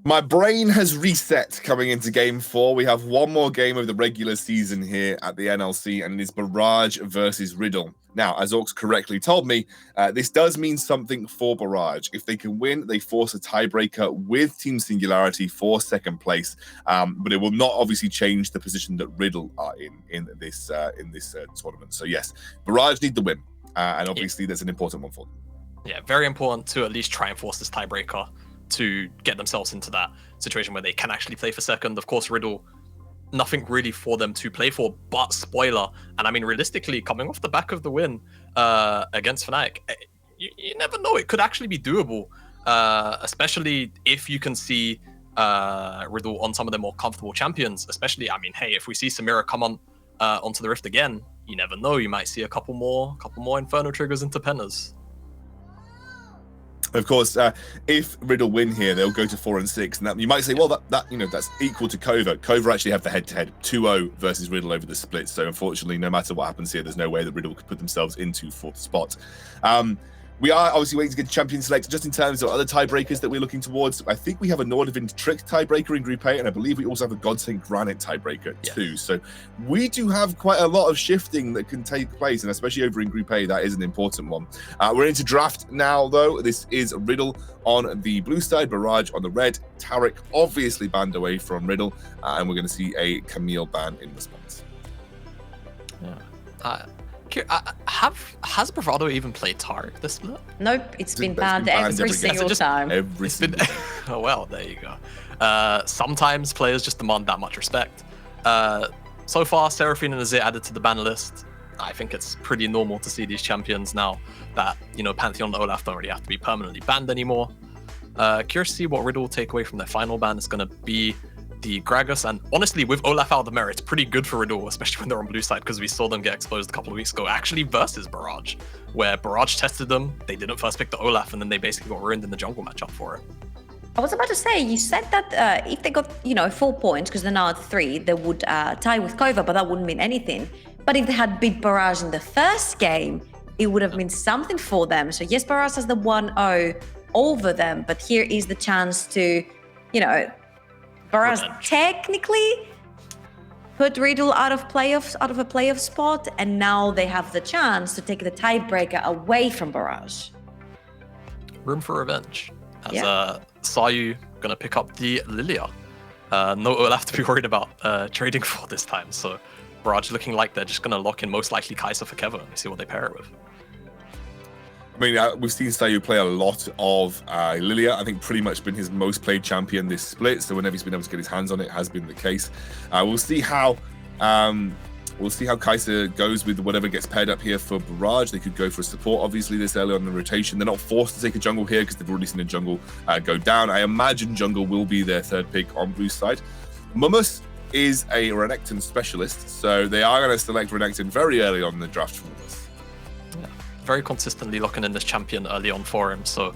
My brain has reset coming into Game 4. We have one more game of the regular season here at the NLC, and it is Barrage versus Riddle. Now, as Orcs correctly told me, this does mean something for Barrage. If they can win, they force a tiebreaker with Team Singularity for second place, but it will not obviously change the position that Riddle are in this tournament. So yes, Barrage need the win, and obviously that's an important one for them. Yeah, very important to at least try and force this tiebreaker to get themselves into that situation where they can actually play for second. Of course, Riddle, nothing really for them to play for, but spoiler. And I mean, realistically, coming off the back of the win against Fnatic, you never know. It could actually be doable, especially if you can see Riddle on some of their more comfortable champions. Especially, I mean, hey, if we see Samira come on onto the Rift again, you never know. You might see a couple more Inferno triggers into Pennas. Of course, if Riddle win here, they'll go to 4 and 6, and that, you might say, well, that's equal to Cova. Cova actually have the head-to-head 2-0 versus Riddle over the split. So unfortunately, no matter what happens here, there's no way that Riddle could put themselves into 4th spot. We are obviously waiting to get champion selected. Just in terms of other tiebreakers that we're looking towards, I think we have a Nordavind Trick tiebreaker in Group A, and I believe we also have a Godsend Granite tiebreaker too. So we do have quite a lot of shifting that can take place, and especially over in Group A, that is an important one. We're into draft now, though. This is Riddle on the blue side, Barrage on the red. Tarek obviously banned away from Riddle, and we're going to see a Camille ban in response. Yeah. Has Bravado even played Tarek this split? Nope, it's been banned every single time. Oh well, there you go. Sometimes players just demand that much respect. So far, Seraphine and Azir added to the ban list. I think it's pretty normal to see these champions now that, Pantheon and Olaf don't really have to be permanently banned anymore. Curious to see what Riddle will take away from their final ban. It's going to be the Gragas, and honestly, with Olaf out of the mirror, it's pretty good for Riddle, especially when they're on blue side, because we saw them get exposed a couple of weeks ago, actually versus Barrage, where Barrage tested them, they didn't first pick the Olaf, and then they basically got ruined in the jungle matchup for it. I was about to say, you said that if they got, 4 points, because they're now at 3, they would tie with Kova, but that wouldn't mean anything. But if they had beat Barrage in the first game, it would have been something for them. So yes, Barrage has the 1-0 over them, but here is the chance to, Barrage technically put Riddle out of a playoff spot, and now they have the chance to take the tiebreaker away from Barrage. Room for revenge. As Sayu gonna pick up the Lilia. No Olaf to be worried about trading for this time. So Barrage looking like they're just gonna lock in most likely Kai'Sa for Keva and see what they pair it with. I mean, we've seen Sayu play a lot of Lilia. I think pretty much been his most played champion this split. So whenever he's been able to get his hands on it, has been the case. We'll see how Kai'Sa goes with whatever gets paired up here for Barrage. They could go for support, obviously, this early on in the rotation. They're not forced to take a jungle here because they've already seen a jungle go down. I imagine jungle will be their third pick on blue side. Mummus is a Renekton specialist, so they are going to select Renekton very early on in the draft from Mummus. Very consistently locking in this champion early on for him, so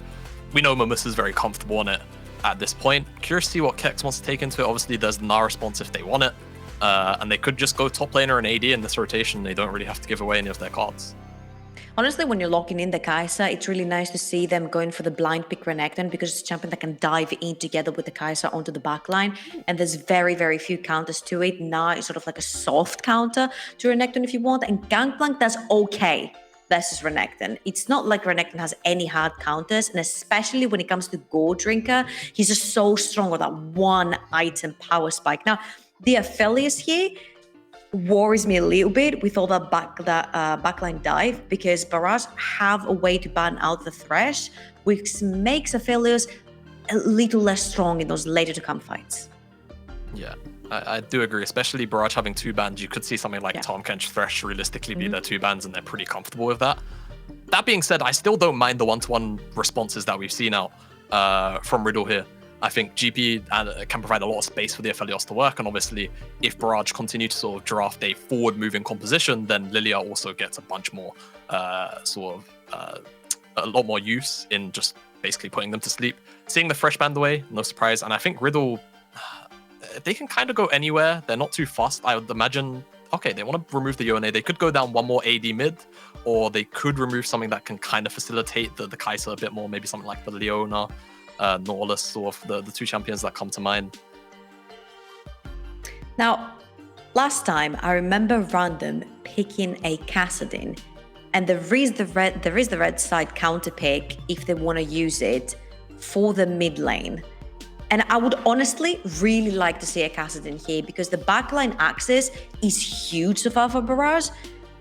we know Mummus is very comfortable on it at this point. Curious to see what Kex wants to take into it. Obviously, there's the Gnar response if they want it, and they could just go top laner and AD in this rotation. They don't really have to give away any of their cards. Honestly, when you're locking in the Kai'Sa, it's really nice to see them going for the blind pick Renekton, because it's a champion that can dive in together with the Kai'Sa onto the backline, and there's very, very few counters to it. Now it's sort of like a soft counter to Renekton if you want, and Gangplank does okay versus Renekton. It's not like Renekton has any hard counters, and especially when it comes to Gold Drinker, he's just so strong with that one item power spike. Now, the Aphelios here worries me a little bit with all that backline dive, because Barrage have a way to ban out the Thresh, which makes Aphelios a little less strong in those later to come fights. Yeah, I do agree, especially Barrage having 2 bans. You could see something like Tahm Kench Thresh realistically be their 2 bans, and they're pretty comfortable with that. That being said, I still don't mind the 1-to-1 responses that we've seen out from Riddle here. I think GP can provide a lot of space for the Aphelios to work, and obviously if Barrage continue to sort of draft a forward-moving composition, then Lilia also gets a bunch more a lot more use in just basically putting them to sleep. Seeing the Thresh band away, no surprise, and I think Riddle, they can kind of go anywhere. They're not too fast. I would imagine, okay, they want to remove the Yone. They could go down one more AD mid, or they could remove something that can kind of facilitate the Kai'Sa a bit more, maybe something like the Leona. Nautilus, sort of the two champions that come to mind. Now, last time I remember random picking a Kassadin, and there is the red side counter pick if they want to use it for the mid lane. And I would honestly really like to see a Kassadin here because the backline access is huge so far for Barrage.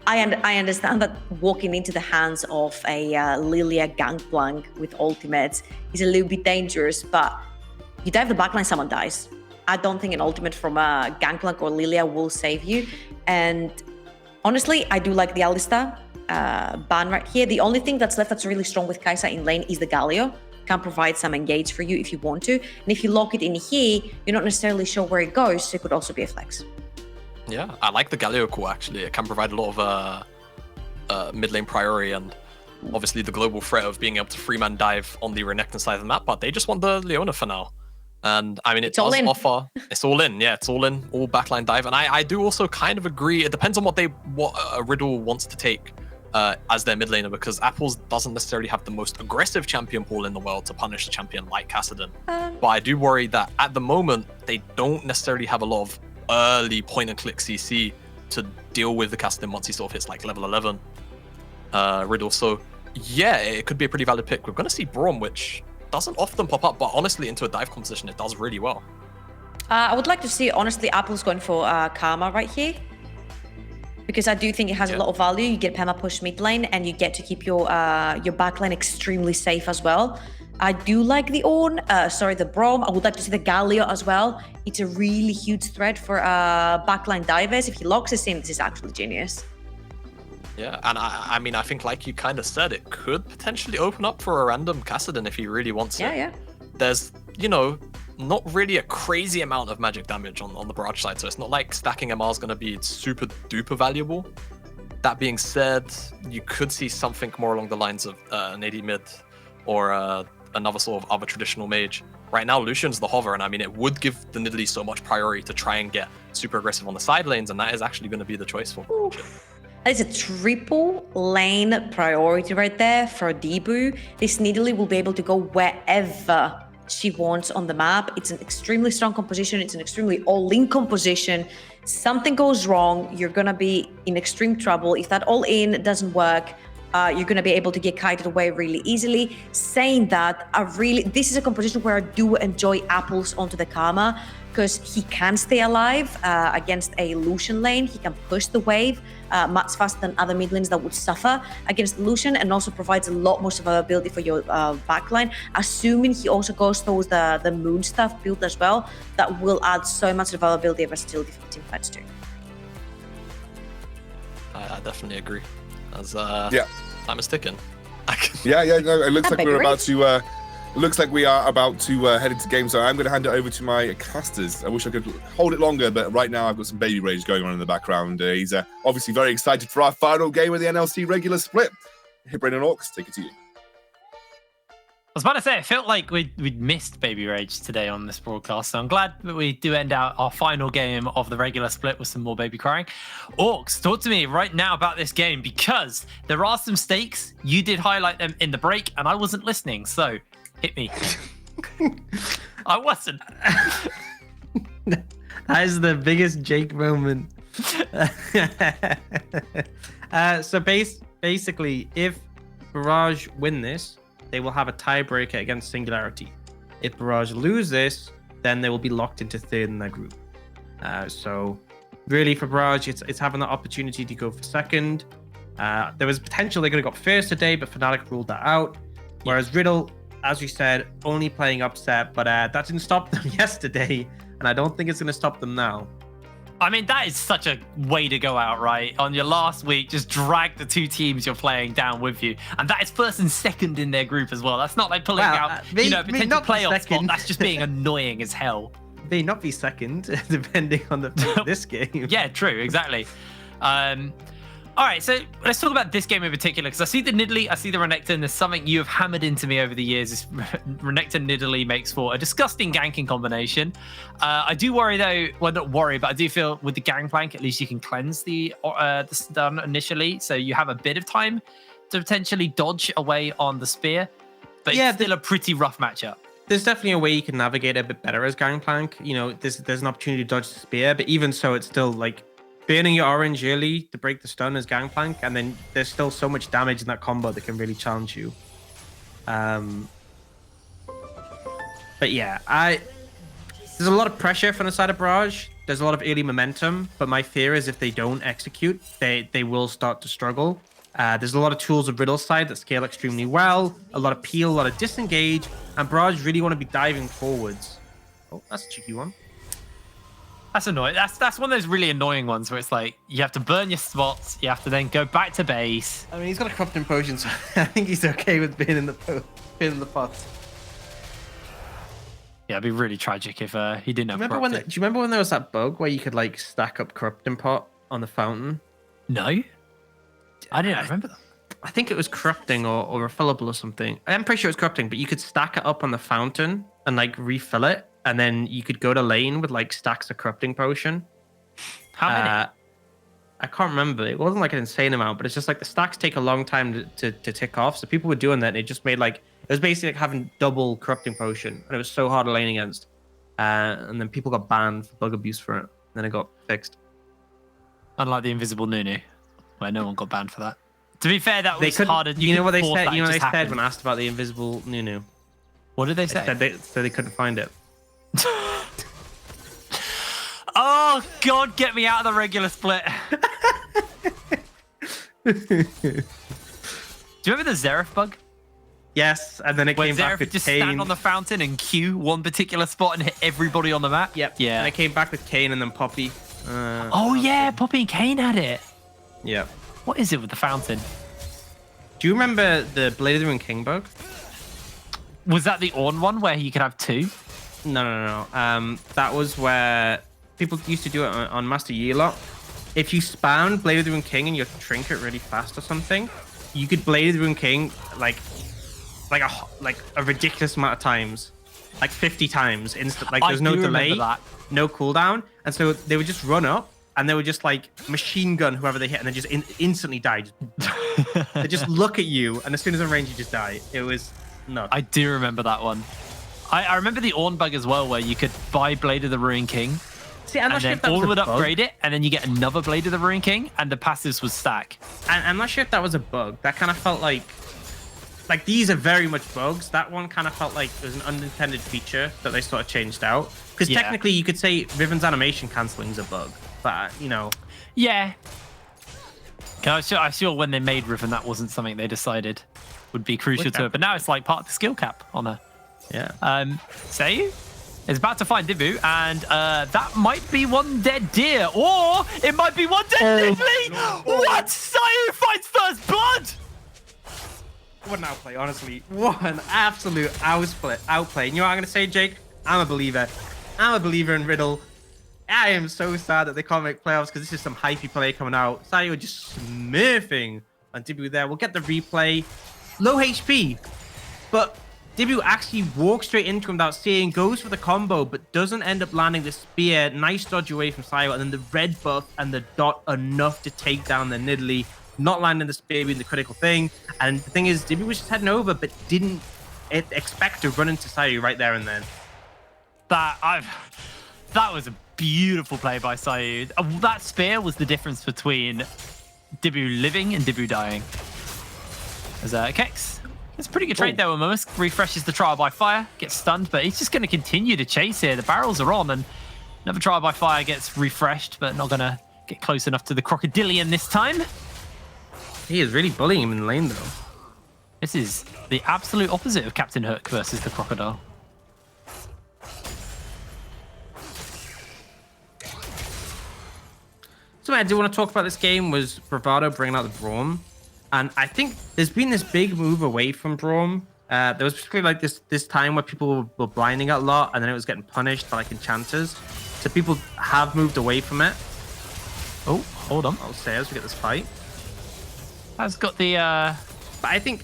I understand that walking into the hands of a Lilia Gangplank with ultimates is a little bit dangerous, but you dive the backline, someone dies. I don't think an ultimate from a Gangplank or Lilia will save you. And honestly, I do like the Alistar ban right here. The only thing that's left that's really strong with Kai'Sa in lane is the Galio. Can provide some engage for you if you want to. And if you lock it in here, you're not necessarily sure where it goes, so it could also be a flex. Yeah, I like the Galio call actually. It can provide a lot of mid lane priority and obviously the global threat of being able to free-man dive on the Renekton side of the map, but they just want the Leona for now. And I mean, it does offer, it's all in, yeah, it's all in, all backline dive. And I do also kind of agree, it depends on what Riddle wants to take as their mid laner, because Apples doesn't necessarily have the most aggressive champion pool in the world to punish a champion like Kassadin. But I do worry that at the moment, they don't necessarily have a lot of early point and click CC to deal with the Kassadin once he sort of hits like level 11 Riddle. So yeah, it could be a pretty valid pick. We're going to see Braum, which doesn't often pop up, but honestly, into a dive composition, it does really well. I would like to see, honestly, Apple's going for Karma right here. Because I do think it has a lot of value. You get perma push mid lane, and you get to keep your backline extremely safe as well. I do like the the Braum. I would like to see the Galio as well. It's a really huge threat for backline divers. If he locks us in, this is actually genius. Yeah, and I mean, I think like you kind of said, it could potentially open up for a random Kassadin if he really wants it. Yeah. There's, you know, not really a crazy amount of magic damage on the Barrage side, so it's not like stacking MR is going to be super duper valuable. That being said, you could see something more along the lines of an AD mid or another sort of other traditional mage. Right now, Lucian's the hover, and I mean, it would give the Nidalee so much priority to try and get super aggressive on the side lanes, and that is actually going to be the choice for Lucian. That is a triple lane priority right there for Debu. This Nidalee will be able to go wherever she wants on the map. It's an extremely strong composition. It's an extremely all-in composition. Something goes wrong, you're gonna be in extreme trouble. If that all-in doesn't work, you're gonna be able to get kited away really easily. Saying that, this is a composition where I do enjoy Apples onto the Karma, because he can stay alive against a Lucian lane. He can push the wave much faster than other mid lanes that would suffer against Lucian, and also provides a lot more survivability for your backline. Assuming he also goes towards the Moon Staff build as well, that will add so much survivability and versatility for team fights too. I definitely agree. As time is ticking. No, it looks like we're about to. Looks like we are about to head into game, so I'm going to hand it over to my casters. I wish I could hold it longer, but right now I've got some baby rage going on in the background. He's obviously very excited for our final game of the NLC regular split. Hey, Brendan Orcs, take it to you. I was about to say, it felt like we'd missed Baby Rage today on this broadcast, so I'm glad that we do end out our final game of the regular split with some more baby crying. Orcs, talk to me right now about this game, because there are some stakes. You did highlight them in the break, and I wasn't listening, so hit me. I wasn't. That is the biggest Jake moment. So basically, if Barrage win this, they will have a tiebreaker against Singularity. If Barrage lose this, then they will be locked into third in their group. So really for Barrage, it's having the opportunity to go for second. There was potential they could have got first today, but Fnatic ruled that out. Whereas Riddle, as we said, only playing upset, but that didn't stop them yesterday, and I don't think it's going to stop them now. I mean, that is such a way to go out, right? On your last week, just drag the two teams you're playing down with you. And that is first and second in their group as well. That's not like pulling out, potential playoff spot. That's just being annoying as hell. May not be second, depending on this game. Yeah, true, exactly. All right, so let's talk about this game in particular, because I see the Nidalee, I see the Renekton. There's something you have hammered into me over the years. This Renekton Nidalee makes for a disgusting ganking combination. I do worry though, well, not worry, but I do feel with the Gangplank, at least you can cleanse the stun initially, so you have a bit of time to potentially dodge away on the spear. But yeah, it's still a pretty rough matchup. there's definitely a way you can navigate a bit better as Gangplank. You know, there's an opportunity to dodge the spear, but even so, it's still like burning your orange early to break the stun as Gangplank, and then there's still so much damage in that combo that can really challenge you. But yeah, there's a lot of pressure from the side of Barrage. There's a lot of early momentum, but my fear is if they don't execute, they will start to struggle. There's a lot of tools of Riddle's side that scale extremely well, a lot of peel, a lot of disengage, and Barrage really want to be diving forwards. Oh, that's a cheeky one. That's annoying. That's one of those really annoying ones where it's like you have to burn your spots, you have to then go back to base. I mean, he's got a corrupting potion, so I think he's okay with being in the pot. Yeah, it'd be really tragic if he didn't have Do you remember when there was that bug where you could like stack up corrupting pot on the fountain? No, I didn't remember that. I think it was corrupting or refillable or something. I'm pretty sure it's corrupting, but you could stack it up on the fountain and like refill it, and then you could go to lane with like stacks of corrupting potion. How many? I can't remember. It wasn't like an insane amount, but it's just like the stacks take a long time to tick off. So people were doing that, and it just made like it was basically like having double corrupting potion, and it was so hard to lane against. And then people got banned for bug abuse for it. And then it got fixed. Unlike the invisible Nunu, where no one got banned for that. To be fair, that They was couldn't. harder. You know what they said? You You know what they said happened. when asked about the invisible Nunu? What did they say? They couldn't find it. Oh God, get me out of the regular split. Do you remember the Zeref bug? Yes, and then it When came back Zeref with just Kane. stand on the fountain and Q one particular spot and hit everybody on the map? Yep. Yeah. And it came back with Kane and then Poppy. Oh yeah, Poppy and Kane had it. Yeah. What is it with the fountain? Do you remember the Blade of the Ruined King bug? Was that the Ornn one where you could have two? No. That was where people used to do it on Master Yi a lot. If you spammed Blade of the Ruined King and you trinket really fast or something, you could Blade of the Ruined King like a ridiculous amount of times, like 50 times instant. Like there's no delay, no cooldown, and so they would just run up and they would just like machine gun whoever they hit, and they just instantly die. They just look at you, and as soon as they're in range, you just die. It was nuts. I do remember that one. I remember the Ornn bug as well, where you could buy Blade of the Ruined King. See, I'm not and sure then if that was Ornn would a bug. upgrade it, and then you get another Blade of the Ruined King, and the passives would stack. And I'm not sure if that was a bug. That kind of felt like these are very much bugs. That one kind of felt like it was an unintended feature that they sort of changed out. Because technically, you could say Riven's animation canceling is a bug, but you know. Yeah. I'm sure when they made Riven, that wasn't something they decided would be crucial to it. But now it's like part of the skill cap on her. Yeah. Sayu is about to find Dibu, and that might be one dead deer, or it might be one dead Niffly! What? Sayu finds first blood! What an outplay, honestly. What an absolute outplay. You know what I'm going to say, Jake? I'm a believer. I'm a believer in Riddle. I am so sad that they can't make playoffs because this is some hypey play coming out. Sayu just smurfing on Dibu there. We'll get the replay. Low HP, but Dibu actually walks straight into him without seeing, goes for the combo, but doesn't end up landing the spear. Nice dodge away from Sayu, and then the red buff and the dot enough to take down the Nidalee. Not landing the spear being the critical thing. And the thing is, Dibu was just heading over, but didn't expect to run into Sayu right there and then. That was a beautiful play by Sayu. That spear was the difference between Dibu living and Dibu dying. As Kex, it's a pretty good trade there with Musk. Refreshes the trial by fire, gets stunned, but he's just going to continue to chase here. The barrels are on, and another trial by fire gets refreshed, but not going to get close enough to the Crocodilian this time. He is really bullying him in the lane, though. This is the absolute opposite of Captain Hook versus the Crocodile. Something I do want to talk about this game was Bravado bringing out the Braum. And I think there's been this big move away from Braum. There was particularly like this time where people were blinding it a lot, and then it was getting punished by like enchanters. So people have moved away from it. Oh, hold on. I'll say as we get this fight. Has got the But I think,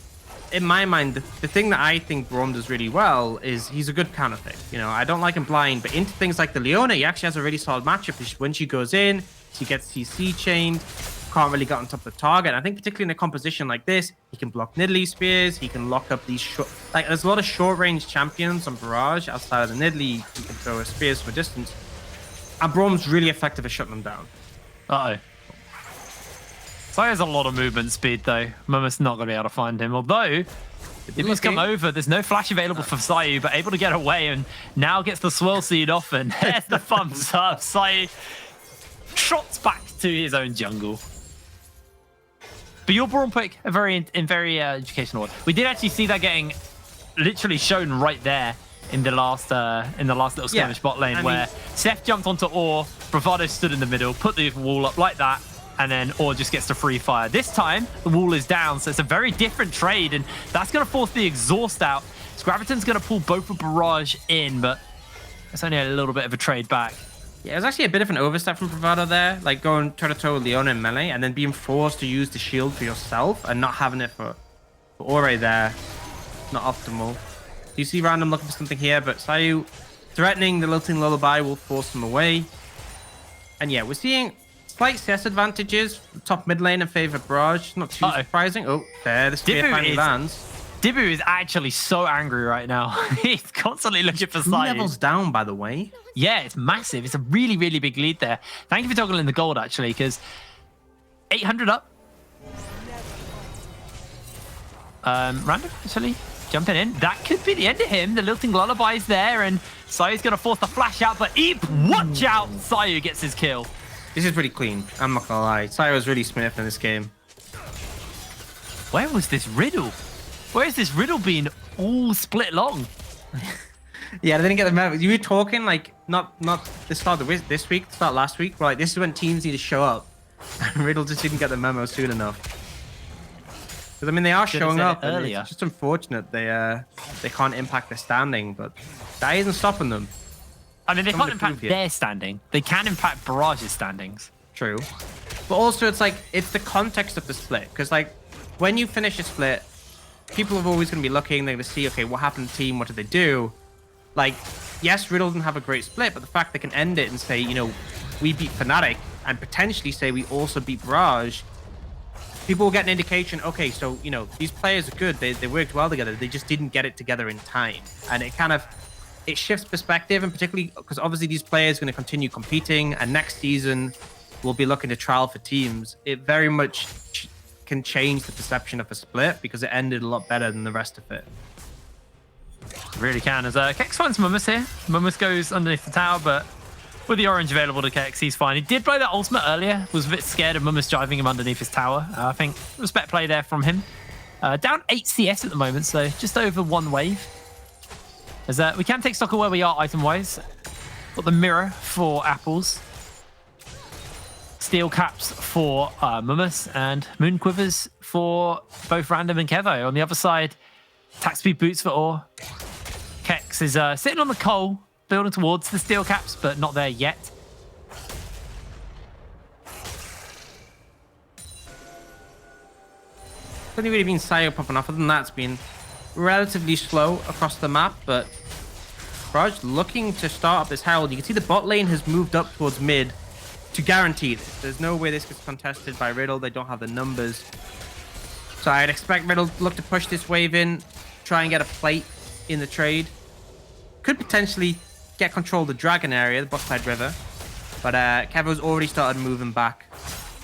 in my mind, the thing that I think Braum does really well is he's a good counter pick. You know, I don't like him blind, but into things like the Leona, he actually has a really solid matchup. When she goes in, she gets CC chained. can't really get on top of the target. And I think particularly in a composition like this, he can block Nidalee spears. He can lock up these short, like there's a lot of short range champions on Barrage outside of the Nidalee. He can throw spears from a distance. And Braum's really effective at shutting them down. Uh-oh. Sayu has a lot of movement speed though. Mumus not going to be able to find him. Although, if he's come over, there's no flash available for Sayu, but able to get away and now gets the swirl seed off and there's the thumbs up. Sayu trots back to his own jungle. But your Braum pick, a very educational one. We did actually see that getting literally shown right there in the last little skirmish bot lane, where Seth jumped onto Orr, Bravado stood in the middle, put the wall up like that, and then Orr just gets to free fire. This time, the wall is down, so it's a very different trade, and that's going to force the exhaust out. So Graviton's going to pull both of Barrage in, but it's only a little bit of a trade back. Yeah, it was actually a bit of an overstep from Bravado there, like going toe-to-toe with Leona in melee and then being forced to use the shield for yourself and not having it for Ore there. Not optimal. You see Random looking for something here, but Sayu threatening the Lilting Lullaby will force him away. And yeah, we're seeing slight CS advantages, top mid lane in favor of Barrage. Not too surprising. Oh, there, the spear finally lands. Dibu is actually so angry right now. He's constantly looking for Sayu. Levels down, by the way. Yeah, it's massive. It's a really, really big lead there. Thank you for toggling the gold, actually, because 800 up. Random, actually, jumping in. That could be the end of him. The Lilting Lullaby is there, and Sayu's going to force the flash out, but Eep, watch out! Sayu gets his kill. This is pretty clean. I'm not going to lie. Sayu was really smith in this game. Where was this Riddle? Where is this Riddle been all split long? Yeah, they didn't get the memo. You were talking like not the start of this week, the start last week. Like this is when teams need to show up, and Riddle just didn't get the memo soon enough. Because I mean, they are showing up. Earlier. It's just unfortunate they can't impact their standing, but that isn't stopping them. I mean, they can't impact their standing. They can impact Barrage's standings. True, but also it's like it's the context of the split. Because like when you finish a split, people are always going to be looking. They're going to see, okay, what happened to the team? What did they do? Like, yes, Riddle didn't have a great split, but the fact they can end it and say, you know, we beat Fnatic and potentially say we also beat Barrage, people will get an indication, okay, so, you know, these players are good. They worked well together. They just didn't get it together in time. And it shifts perspective, and particularly because obviously these players are going to continue competing, and next season we'll be looking to trial for teams. It very much can change the perception of a split because it ended a lot better than the rest of it. Really can. As Kex finds Mumus here. Mumus goes underneath the tower, but with the orange available to Kex, he's fine. He did play that ultimate earlier. Was a bit scared of Mumus driving him underneath his tower. I think respect play there from him. Down 8 CS at the moment, so just over 1 wave. As we can take stock of where we are item-wise. Got the mirror for apples. Steel caps for Mumus, and moon quivers for both Random and Kevo. On the other side, attack speed boots for Orr. Kex is sitting on the coal, building towards the steel caps, but not there yet. Only really been Sayu popping off. Other than that, it's been relatively slow across the map, but Barrage looking to start up this Herald. You can see the bot lane has moved up towards mid to guarantee this. There's no way this gets contested by Riddle. They don't have the numbers. So I'd expect Riddle to look to push this wave in, try and get a plate in the trade. Could potentially get control of the Dragon area, the Bosside River. But Kevo's already started moving back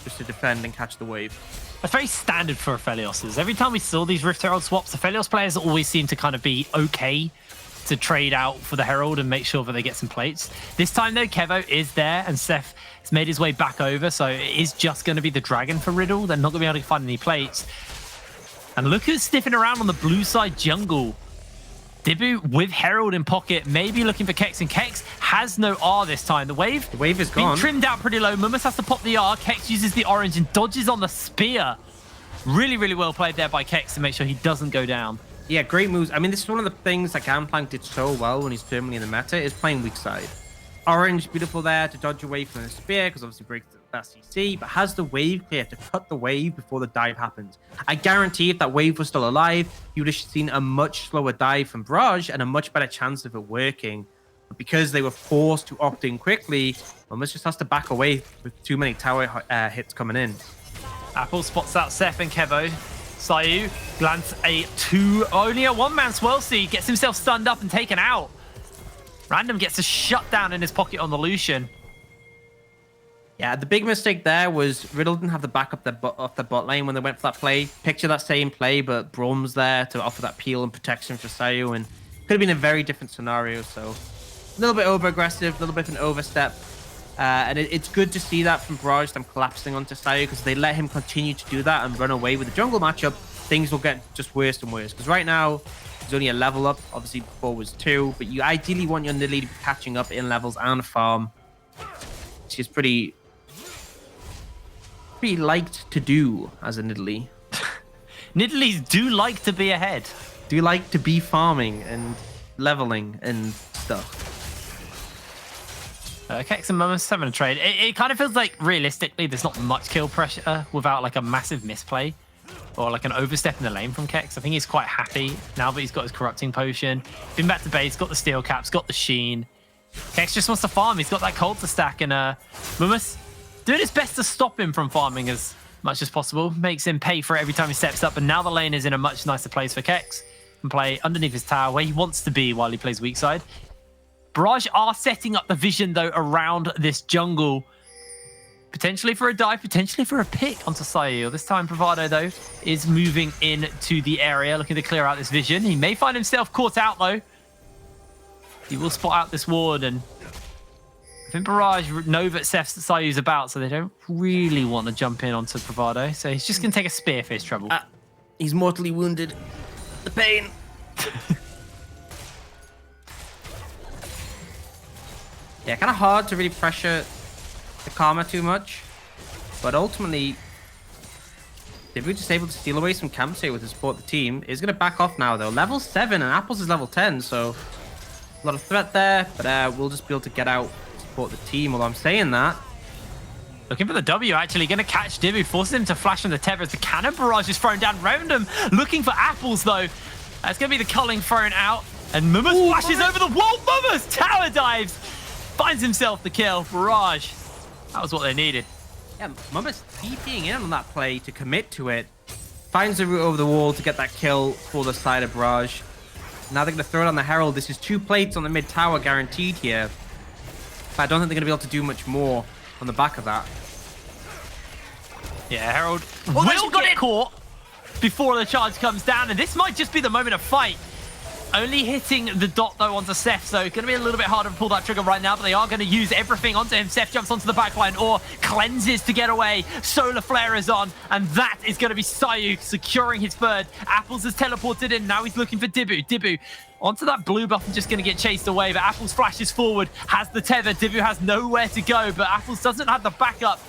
just to defend and catch the wave. That's very standard for Aphelios. Every time we saw these Rift Herald swaps, Aphelios players always seem to kind of be okay to trade out for the Herald and make sure that they get some plates. This time though, Kevo is there and Seth has made his way back over, so it is just going to be the Dragon for Riddle. They're not going to be able to find any plates. And look who's sniffing around on the blue side jungle. Dibu with Herald in pocket, maybe looking for Kex, and Kex has no R this time. The wave is gone. Being trimmed out pretty low. Mumus has to pop the R. Kex uses the orange and dodges on the spear. Really, really well played there by Kex to make sure he doesn't go down. Yeah, great moves. I mean, this is one of the things that Gangplank did so well when he's firmly in the meta, is playing weak side. Orange, beautiful there to dodge away from the spear, because obviously breaks that CC, but has the wave clear to cut the wave before the dive happens. I guarantee if that wave was still alive, you would have seen a much slower dive from Barrage and a much better chance of it working. But because they were forced to opt in quickly, Mumus just has to back away with too many tower hits coming in. Apple spots out Seth and Kevo. Sayu lands only a one-man swirl seed, gets himself stunned up and taken out. Random gets a shutdown in his pocket on the Lucian. Yeah, the big mistake there was Riddle didn't have the backup off the bot lane when they went for that play. Picture that same play, but Brom's there to offer that peel and protection for Sayu, and could have been a very different scenario. So a little bit over-aggressive, a little bit of an overstep. And it's good to see that from Barrage, them collapsing onto Sayu, because they let him continue to do that and run away with the jungle matchup, things will get just worse and worse. Because right now, there's only a level up. Obviously, before was 2, but you ideally want your Nidalee to be catching up in levels and farm. Which is pretty liked to do as a Nidalee. Nidalees do like to be ahead. Do like to be farming and leveling and stuff. Kex and Mummus having a trade. It kind of feels like, realistically, there's not much kill pressure without like a massive misplay or like an overstep in the lane from Kex. I think he's quite happy now that he's got his corrupting potion. Been back to base, got the steel caps, got the sheen. Kex just wants to farm. He's got that cold to stack, and Mummus doing his best to stop him from farming as much as possible. Makes him pay for it every time he steps up, and now the lane is in a much nicer place for Kex. Can play underneath his tower where he wants to be while he plays weak side. Barrage are setting up the vision, though, around this jungle. Potentially for a dive, potentially for a pick onto Sayu. This time, Bravado, though, is moving into the area, looking to clear out this vision. He may find himself caught out, though. He will spot out this ward, and I think Barrage know that Sayu's about, so they don't really want to jump in onto Bravado. So he's just going to take a spear for his trouble. He's mortally wounded. The pain. Yeah, kind of hard to really pressure the Karma too much. But ultimately, if we're just able to steal away some camps here with the support the team, is going to back off now, though. Level 7 and Apples is level 10, so a lot of threat there. But we'll just be able to get out, support the team. While I'm saying that, looking for the W, actually. Going to catch Dibu, forces him to flash from the tether as the cannon barrage is thrown down around him. Looking for Apples, though. That's going to be the culling thrown out. And Mummus flashes over the wall. Mummus tower dives. Finds himself the kill. Barrage. That was what they needed. yeah, Mummus TPing in on that play to commit to it. Finds the route over the wall to get that kill for the side of Barrage. Now they're going to throw it on the Herald. This is 2 plates on the mid tower guaranteed here. But I don't think they're going to be able to do much more on the back of that. Yeah, Herald will get caught before the charge comes down, and this might just be the moment of fight. Only hitting the dot, though, onto Seth, so it's going to be a little bit harder to pull that trigger right now, but they are going to use everything onto him. Seth jumps onto the backline or cleanses to get away. Solar Flare is on, and that is going to be Sayu securing his third. Apples has teleported in. Now he's looking for Dibu. Dibu onto that blue buff and just going to get chased away, but Apples flashes forward, has the tether. Dibu has nowhere to go, but Apples doesn't have the backup.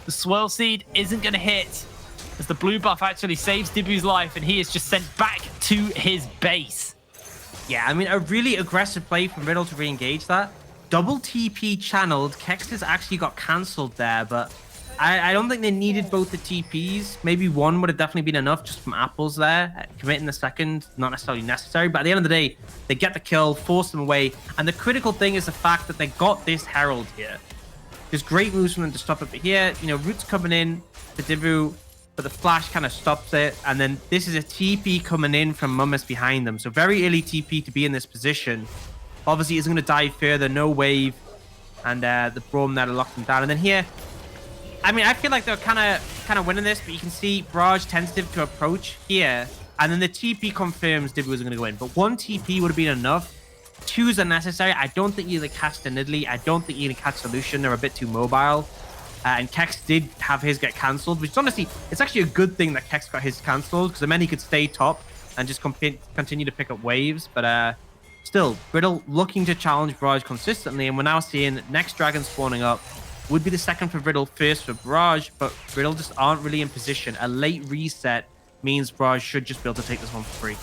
The Swirl Seed isn't going to hit as the blue buff actually saves Dibu's life, and he is just sent back to his base. Yeah, I mean, a really aggressive play from Riddle to re-engage that. Double TP channeled. Kex has actually got cancelled there, but I don't think they needed both the TPs. Maybe one would have definitely been enough just from Apples there. Committing the second, not necessarily necessary, but at the end of the day, they get the kill, force them away, and the critical thing is the fact that they got this Herald here. There's great moves from them to stop it, but here, you know, Root's coming in to Dibu, but the flash kind of stops it, and then this is a TP coming in from Mummus behind them. So very early TP to be in this position. Obviously, isn't going to dive further, no wave, and the Braum there to lock them down. And then here, I mean, I feel like they're kind of winning this, but you can see Barrage tentative to approach here, and then the TP confirms Dibu was going to go in. But 1 TP would have been enough. 2's unnecessary. I don't think you're going to catch the Nidalee. I don't think you're going to catch Solution. They're a bit too mobile. And Kex did have his get cancelled, which honestly, it's actually a good thing that Kex got his cancelled, because it meant he could stay top and just continue to pick up waves. But still, Riddle looking to challenge Barrage consistently, and we're now seeing next dragon spawning up. Would be the second for Riddle, first for Barrage, but Riddle just aren't really in position. A late reset means Barrage should just be able to take this one for free.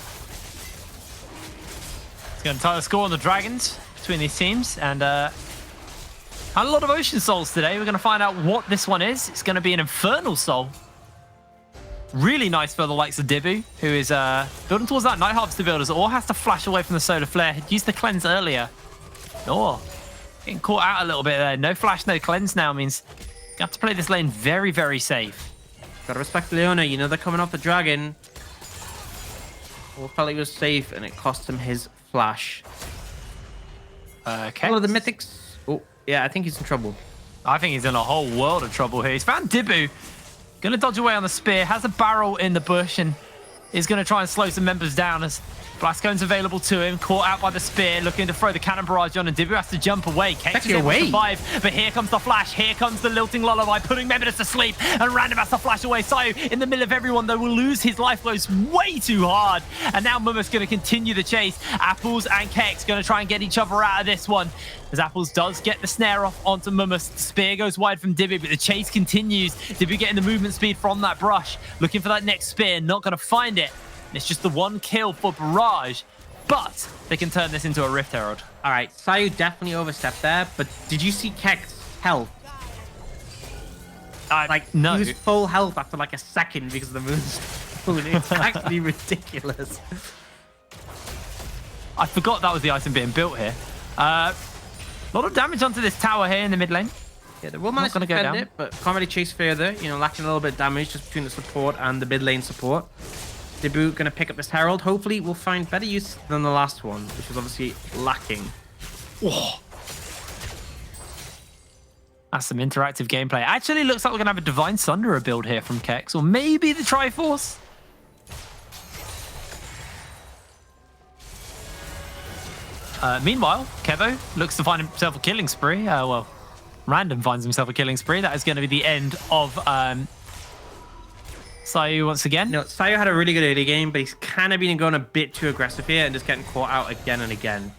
It's going to tie the score on the dragons between these teams, and had a lot of Ocean Souls today. We're going to find out what this one is. It's going to be an Infernal Soul. Really nice for the likes of Dibu, who is building towards that Night Harvester builders, or has to flash away from the Solar Flare. He'd used the cleanse earlier. Oh, getting caught out a little bit there. No flash, no cleanse now means you have to play this lane very, very safe. Gotta respect Leona. You know they're coming off the dragon. All felt like he was safe, and it cost him his flash. Okay. All of the mythics. Oh, yeah, I think he's in trouble. I think he's in a whole world of trouble here. He's found Dibu. Gonna dodge away on the spear. Has a barrel in the bush and is gonna try and slow some members down as Blascone's available to him. Caught out by the spear, looking to throw the cannon barrage on, and Dibu has to jump away. Kex is able to survive, but here comes the flash. Here comes the lilting lullaby, putting members to sleep, and Random has to flash away. Sayu in the middle of everyone, though, will lose his life flows way too hard. And now Mummus gonna continue the chase. Apples and Kex gonna try and get each other out of this one. As Apples does get the snare off onto Mummus. The spear goes wide from Dibu, but the chase continues. Dibu getting the movement speed from that brush. Looking for that next spear, not going to find it. And it's just the one kill for Barrage, but they can turn this into a Rift Herald. All right, Sayu definitely overstepped there, but did you see Kex's health? No. He was full health after like a second because of the moonstone. It's actually ridiculous. I forgot that was the item being built here. A lot of damage onto this tower here in the mid lane. Yeah, they will manage to defend it, but can't really chase further. You know, lacking a little bit of damage just between the support and the mid lane support. Dibu going to pick up this Herald. Hopefully, we'll find better use than the last one, which was obviously lacking. Oh. That's some interactive gameplay. Actually, looks like we're going to have a Divine Sunderer build here from Kex, or maybe the Triforce. Meanwhile, Kevo looks to find himself a killing spree. Well, Random finds himself a killing spree. That is going to be the end of Sayu once again. No, Sayu had a really good early game, but he's kind of been going a bit too aggressive here and just getting caught out again and again.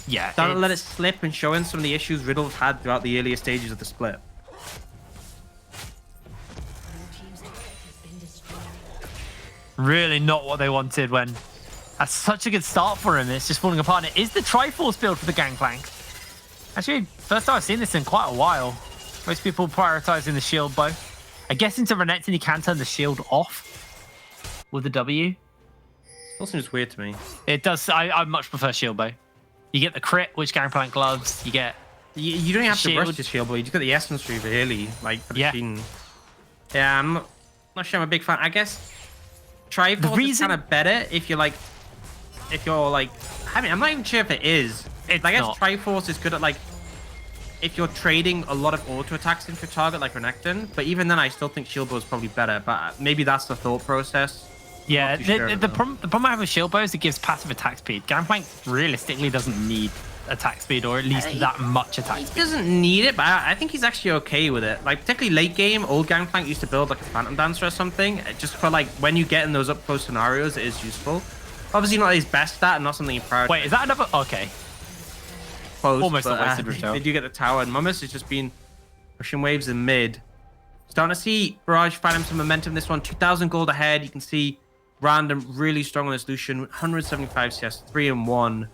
Yeah. Don't let it slip and showing some of the issues Riddle had throughout the earlier stages of the split. Really not what they wanted when that's such a good start for him. It's just falling apart. And it is the Triforce build for the Gangplank. Actually, first time I've seen this in quite a while. Most people prioritizing the shield bow. I guess into Renekton you can turn the shield off with the W. Still seems weird to me. It does. I much prefer shield bow. You get the crit, which Gangplank loves. You get You don't have to shield. rush the shield, but you just got the essence tree really. Like, for the Yeah. scene. Yeah, I'm not sure I'm a big fan. I guess Triforce is kind of better if you're like, I mean, I'm not even sure if it is. I guess not. Triforce is good at like, if you're trading a lot of auto attacks into a target like Renekton, but even then I still think shield bow is probably better, but maybe that's the thought process. Yeah, Sure, the problem I have with shield bow is it gives passive attack speed. Gangplank realistically doesn't need attack speed, or at least that much attack He speed. doesn't need it, but I think he's actually okay with it. Like, particularly late game, old Gangplank used to build like a Phantom Dancer or something, just for like when you get in those up close scenarios, it is useful. Obviously not his best stat and not something you prioritize. Wait, is that another? Okay. Close, Almost but, a wasted return. They do get the tower, and Mummus has just been pushing waves in mid. Starting to see Barrage find him some momentum this one. 2,000 gold ahead. You can see Random really strong on this Lucian. 175 CS, 3-1.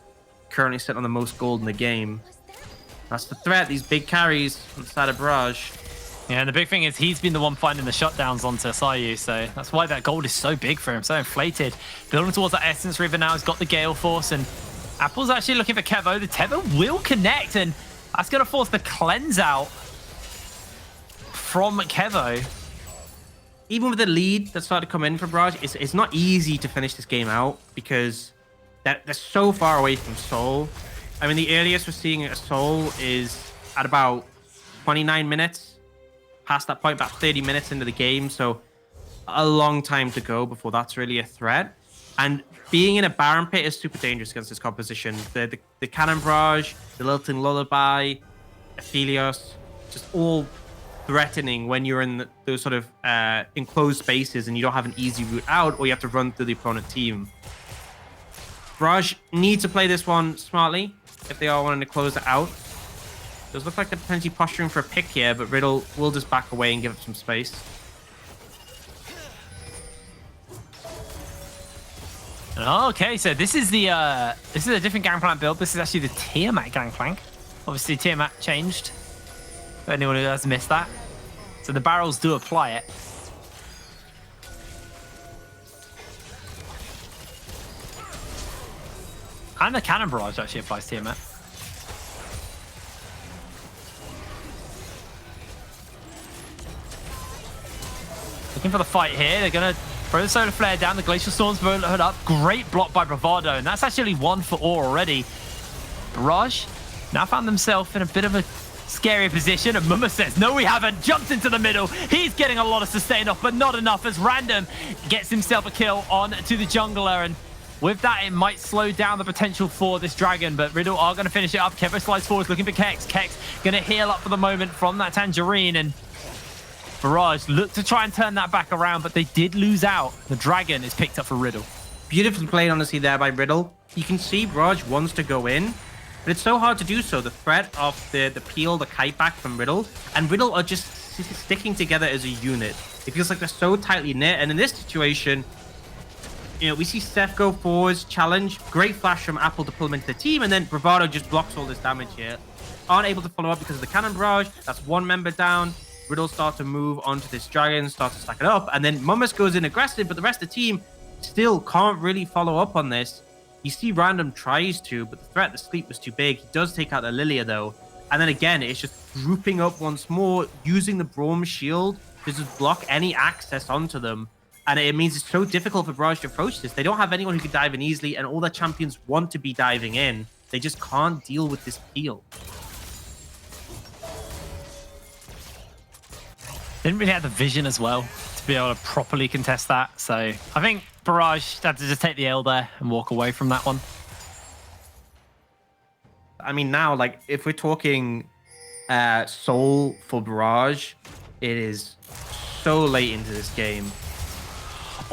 Currently sitting on the most gold in the game. That's the threat. These big carries on the side of Barrage. Yeah, and the big thing is he's been the one finding the shutdowns onto Sayu, so that's why that gold is so big for him, so inflated. Building towards that Essence River now, he's got the Gale Force, and Apple's actually looking for Kevo. The Tether will connect, and that's going to force the cleanse out from Kevo. Even with the lead that started to come in for Barrage, it's not easy to finish this game out because they're so far away from Soul. I mean, the earliest we're seeing a Soul is at about 29 minutes. Past that point, about 30 minutes into the game, so a long time to go before that's really a threat. And being in a Baron Pit is super dangerous against this composition. The Cannon Barrage, the Lilting Lullaby, Aphelios, just all threatening when you're in those sort of enclosed spaces and you don't have an easy route out, or you have to run through the opponent team. Barrage needs to play this one smartly if they are wanting to close it out. Does look like they're potentially posturing for a pick here, but Riddle will just back away and give up some space. Okay, so this is a different Gangplank build. This is actually the Tiamat Gangplank. Obviously, Tiamat changed. For anyone who has missed that. So the barrels do apply it. And the Cannon Barrage actually applies Tiamat. looking for the fight here. They're going to throw the Solar Flare down. The Glacial Storm's hood up. Great block by Bravado, and that's actually 1 for Ore already. Barrage now found themselves in a bit of a scary position, and Mumma says, no, we haven't. Jumps into the middle. He's getting a lot of sustain off, but not enough as Random gets himself a kill on to the jungler, and with that, it might slow down the potential for this Dragon, but Riddle are going to finish it up. Kevo slides forward, looking for Kex. Kex going to heal up for the moment from that Tangerine, and Barrage look to try and turn that back around, but they did lose out. The Dragon is picked up for Riddle. Beautifully played, honestly, there by Riddle. You can see Barrage wants to go in, but it's so hard to do so. The threat of the peel, the kite back from Riddle, and Riddle are just sticking together as a unit. It feels like they're so tightly knit, and in this situation, you know, we see Seth go forwards, challenge, great flash from Apple to pull him into the team, and then Bravado just blocks all this damage here. Aren't able to follow up because of the cannon barrage. That's 1 member down. Riddle start to move onto this Dragon, start to stack it up, and then Mummus goes in aggressive, but the rest of the team still can't really follow up on this. You see Random tries to, but the threat, the sleep was too big. He does take out the Lilia though, and then again, it's just grouping up once more, using the Braum shield to just block any access onto them. And it means it's so difficult for Barrage to approach this. They don't have anyone who can dive in easily, and all their champions want to be diving in. They just can't deal with this peel. Didn't really have the vision as well to be able to properly contest that. So I think Barrage had to just take the L there and walk away from that one. I mean, now, like, if we're talking Soul for Barrage, it is so late into this game.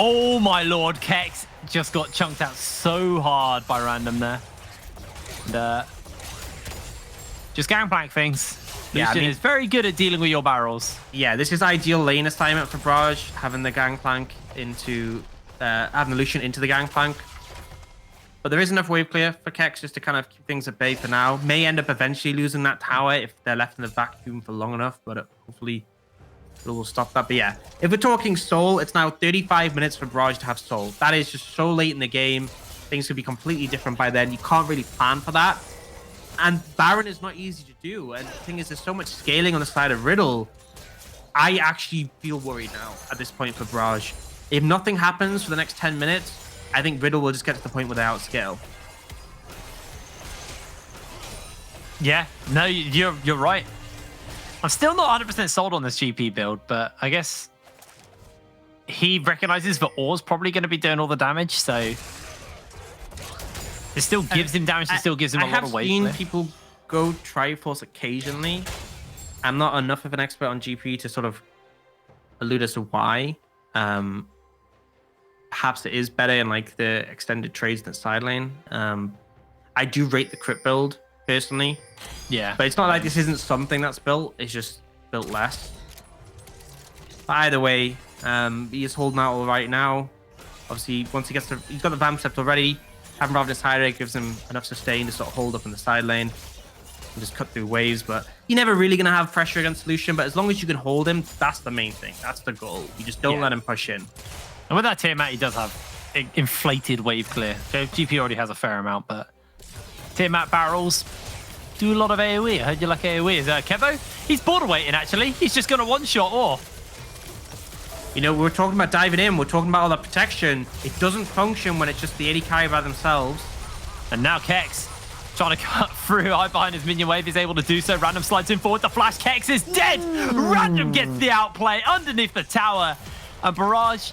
Oh my lord, Kex just got chunked out so hard by Random there. And, just gangplank things. Yeah, Lucian is very good at dealing with your barrels. Yeah, this is ideal lane assignment for Barrage, having the gangplank into, having the Lucian into the gangplank. But there is enough wave clear for Kex just to kind of keep things at bay for now. May end up eventually losing that tower if they're left in the vacuum for long enough, but hopefully will stop that. But yeah, if we're talking Soul, it's now 35 minutes for Barrage to have Soul. That is just so late in the game. Things could be completely different by then. You can't really plan for that. And Baron is not easy to do. And the thing is, there's so much scaling on the side of Riddle. I actually feel worried now at this point for Barrage. If nothing happens for the next 10 minutes, I think Riddle will just get to the point where they outscale. Yeah, no, you're right. I'm still not 100% sold on this GP build, but I guess he recognizes that Ore's probably going to be doing all the damage, so it still gives him damage, it still gives him a lot of weight. I have seen people go Triforce occasionally. I'm not enough of an expert on GP to sort of allude as to why. Perhaps it is better in like the extended trades than side lane. I do rate the crit build personally. Yeah. But it's not like this isn't something that's built. It's just built less. But either way, he is holding out all right now. Obviously, once he gets to... He's got the Vamp Scepter already. Having Ravenous Hydra gives him enough sustain to sort of hold up in the side lane. And just cut through waves. But you're never really going to have pressure against Lucian. But as long as you can hold him, that's the main thing. That's the goal. You just don't let him push in. And with that Tiamat, he does have inflated wave clear. So GP already has a fair amount, but Tiamat barrels do a lot of AoE. I heard you like AoE. Is that Kevo? He's border waiting, actually. He's just going to one-shot Ore. You know, we're talking about diving in. We're talking about all that protection. It doesn't function when it's just the AD carry by themselves. And now Kex trying to cut through. Eye behind his minion wave. He's able to do so. Random slides in forward. The flash. Kex is dead. Random gets the outplay underneath the tower. And Barrage,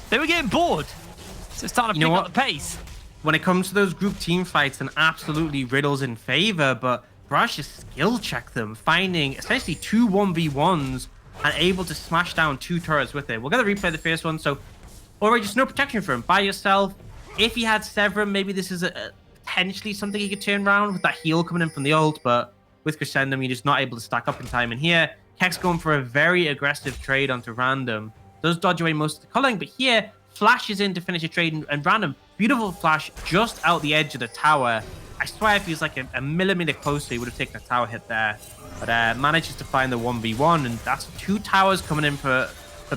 they were getting bored. So it's time to pick up the pace. When it comes to those group team fights, then absolutely Riddle's in favor, but Barrage just skill check them, finding essentially 2 1v1s and able to smash down 2 turrets with it. We're going to replay the first one, so already just no protection for him. By yourself, if he had Severum, maybe this is potentially something he could turn around with that heal coming in from the ult, but with Crescendum, you're just not able to stack up in time. And here, Kex going for a very aggressive trade onto Random. Does dodge away most of the culling, but here, flashes in to finish a trade, and Random, beautiful flash just out the edge of the tower. I swear if he was like a millimeter closer, he would have taken a tower hit there. But manages to find the 1v1, and that's 2 towers coming in for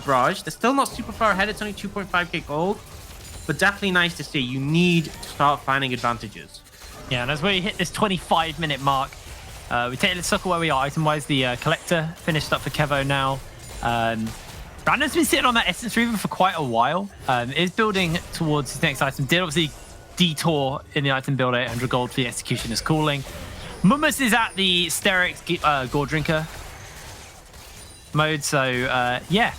Barrage. They're still not super far ahead. It's only 2.5k gold, but definitely nice to see. You need to start finding advantages. Yeah, and as we hit this 25-minute mark, we take a look at where we are. Item-wise, the Collector finished up for Kevo now. Random's been sitting on that Essence Reaver for quite a while. Is building towards his next item. Did obviously detour in the item build 800 gold for the Execution is calling. Mummus is at the Sterix Gore Drinker mode, so yeah.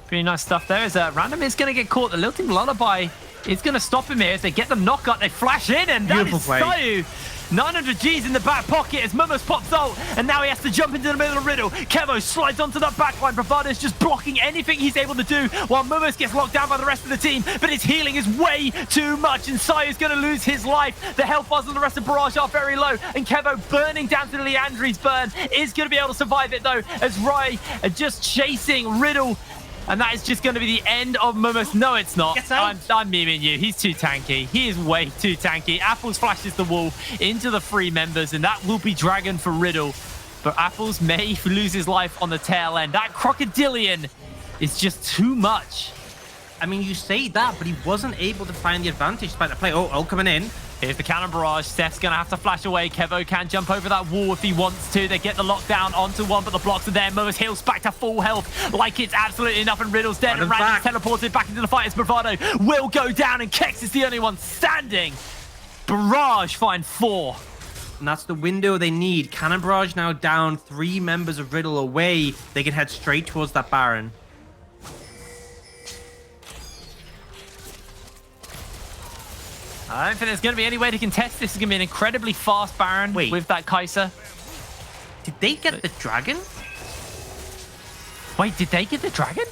Pretty nice stuff there. As Random is going to get caught. The Lilting Lullaby is going to stop him here as they get the knockout. They flash in, and that is Sayu. 900 G's in the back pocket as Mummus pops ult, and now he has to jump into the middle of Riddle. Kevo slides onto that backline. Bravado is just blocking anything he's able to do while Mummus gets locked down by the rest of the team, but his healing is way too much, and Sayu's going to lose his life. The health bars on the rest of Barrage are very low, and Kevo burning down to the Leandri's burn is going to be able to survive it, though, as Rai are just chasing Riddle. And that is just going to be the end of Mummus. No, it's not. I'm memeing you. He's too tanky. He is way too tanky. Apples flashes the wall into the 3 members, and that will be Dragon for Riddle. But Apples may lose his life on the tail end. That Crocodilian is just too much. I mean, you say that, but he wasn't able to find the advantage despite the play. Oh, coming in. Here's the cannon barrage. Steph's going to have to flash away. Kevo can jump over that wall if he wants to. They get the lockdown onto one, but the blocks are there. Mummus heals back to full health like it's absolutely enough, and Riddle's dead, and Random's teleported back into the fight as Bravado will go down, and Kex is the only one standing. Barrage find 4. And that's the window they need. Cannon Barrage now down, 3 members of Riddle away. They can head straight towards that Baron. I don't think there's going to be any way to contest. This is going to be an incredibly fast Baron with that Kai'Sa. Did they get the dragon? Wait, did they get the dragon?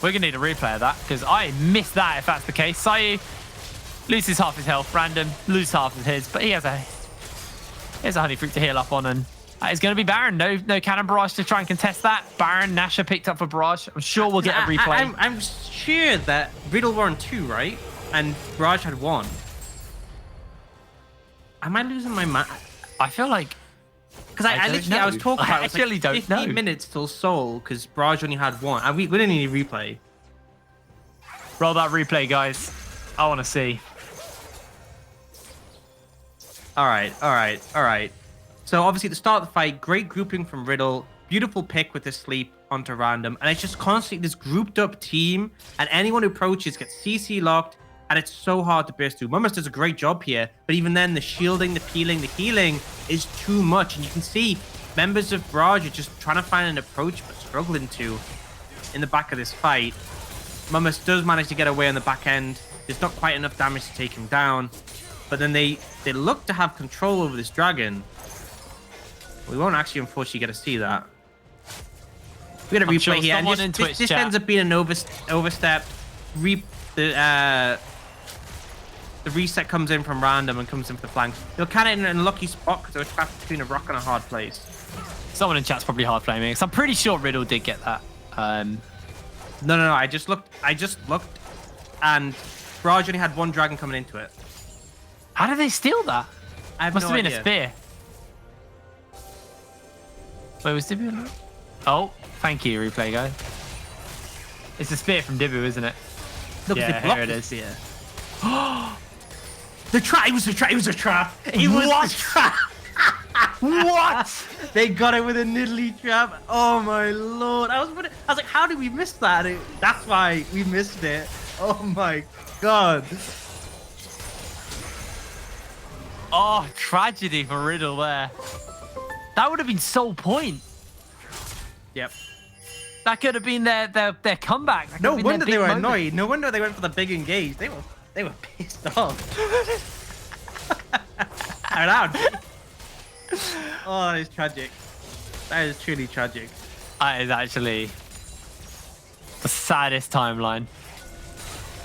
We're going to need a replay of that, because I missed that if that's the case. Sayu loses half his health. Random loses half of his, but he has a honey fruit to heal up on, and that is going to be Baron. No cannon barrage to try and contest that. Baron, Nasha picked up for barrage. I'm sure we'll get a replay. I'm sure that Riddle were on 2, right? And Barrage had 1. Am I losing my mind? I feel like... Because I was talking about... I actually don't know. 15 minutes till Soul, because Barrage only had 1. And we didn't need a replay. Roll that replay, guys. I want to see. All right. So obviously at the start of the fight, great grouping from Riddle. Beautiful pick with the sleep onto Random. And it's just constantly this grouped up team. And anyone who approaches gets CC locked. And it's so hard to burst through. Mummus does a great job here, but even then, the shielding, the peeling, the healing is too much. And you can see members of Barrage are just trying to find an approach, but struggling to in the back of this fight. Mummus does manage to get away on the back end. There's not quite enough damage to take him down. But then they look to have control over this dragon. We won't actually, unfortunately, get to see that. We got a replay here. And this ends up being an overstep. The reset comes in from Random and comes in for the flank. They're kind of in a lucky spot because they were trapped between a rock and a hard place. Someone in chat's probably hard flaming. So I'm pretty sure Riddle did get that. No. I just looked, and Barrage only had 1 dragon coming into it. How did they steal that? I have Must no have been idea. a spear. Wait, was Dibu on that? Oh, thank you, replay guy. It's a spear from Dibu, isn't it? Look, yeah, here it is. Yeah. The trap. It was a trap. It was a trap. What? They got it with a niddly trap. Oh my lord! I was like, how did we miss that? That's why we missed it. Oh my god. Oh, tragedy for Riddle there. That would have been sole point. Yep. That could have been their comeback. No wonder they were annoyed. No wonder they went for the big engage. They were pissed off. Around. Oh, that is tragic. That is truly tragic. That is actually the saddest timeline.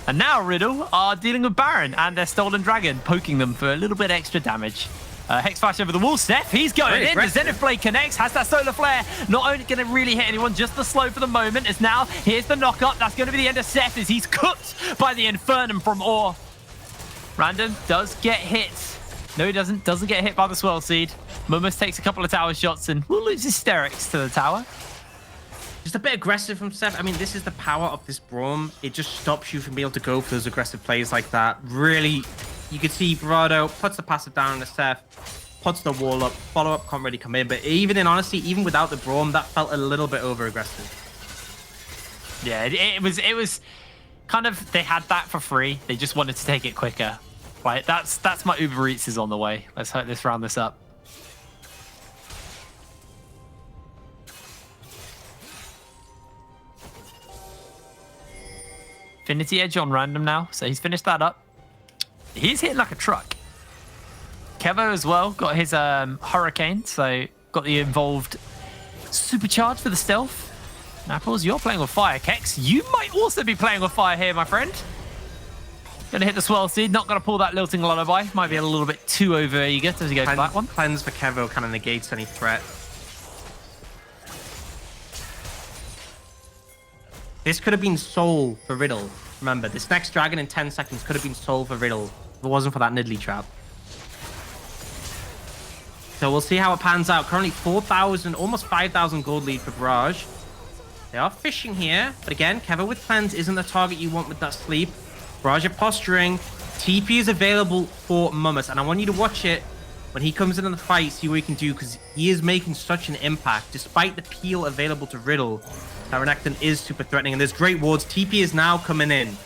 And now Riddle are dealing with Baron and their Stolen Dragon, poking them for a little bit extra damage. Hex Flash over the wall. Steph, he's going in. The Zenith Blade connects, has that Solar Flare. Not only going to really hit anyone, just the slow for the moment. As now, here's the knock-up. That's going to be the end of Seth as he's cooked by the Infernum from Ore. Random does get hit. No, he doesn't. Doesn't get hit by the Swirl Seed. Mummus takes a couple of tower shots and will lose Hysterics to the tower. Just a bit aggressive from Seth. I mean, this is the power of this Braum. It just stops you from being able to go for those aggressive plays like that. Really, you can see Bravado puts the passive down on the Seth. puts the wall up. Follow-up can't really come in. But even in honesty, even without the Braum, that felt a little bit over-aggressive. Yeah, it was kind of, they had that for free. They just wanted to take it quicker. Right, that's my Uber Eats is on the way. Let's round this up. Infinity Edge on random now, so he's finished that up. He's hitting like a truck. Kevo as well got his Hurricane, so got the involved supercharge for the stealth. Apples, you're playing with fire. Kex, you might also be playing with fire here, my friend. Gonna hit the swirl seed, not gonna pull that lilting lullaby. Might be a little bit too over eager to go for that one. Cleanse for Kevo kind of negates any threat. This could have been Soul for Riddle. Remember, this next dragon in 10 seconds could have been Soul for Riddle if it wasn't for that Nidalee trap. So we'll see how it pans out. Currently 4,000, almost 5,000 gold lead for Barrage. They are fishing here, but again, Kevo with cleanse isn't the target you want with that sleep. Barrage are posturing. TP is available for Mummus, and I want you to watch it when he comes in the fight, see what he can do, because he is making such an impact. Despite the peel available to Riddle, that Renekton is super threatening, and there's great wards. TP is now coming in.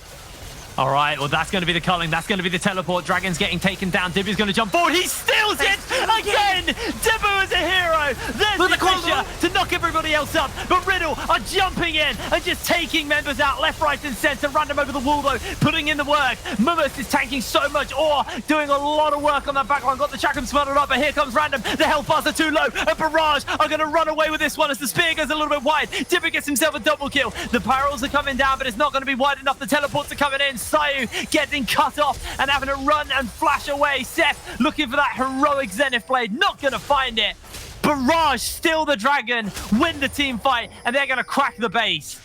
All right, well, that's going to be the culling. That's going to be the teleport. Dragon's getting taken down. Dibby's going to jump forward. He steals it again. Dibby is a hero. There's the pressure to knock everybody else up. But Riddle are jumping in and just taking members out left, right, and center. Random over the wall, though, putting in the work. Mummus is tanking so much, or doing a lot of work on that backline. Got the Chakram smothered up, but here comes Random. The health bars are too low. And Barrage are going to run away with this one as the spear goes a little bit wide. Dibby gets himself a double kill. The barrels are coming down, but it's not going to be wide enough. The teleports are coming in. Sayu getting cut off and having to run and flash away. Seth looking for that heroic Zenith Blade, not going to find it. Barrage still the dragon, win the team fight, and they're going to crack the base.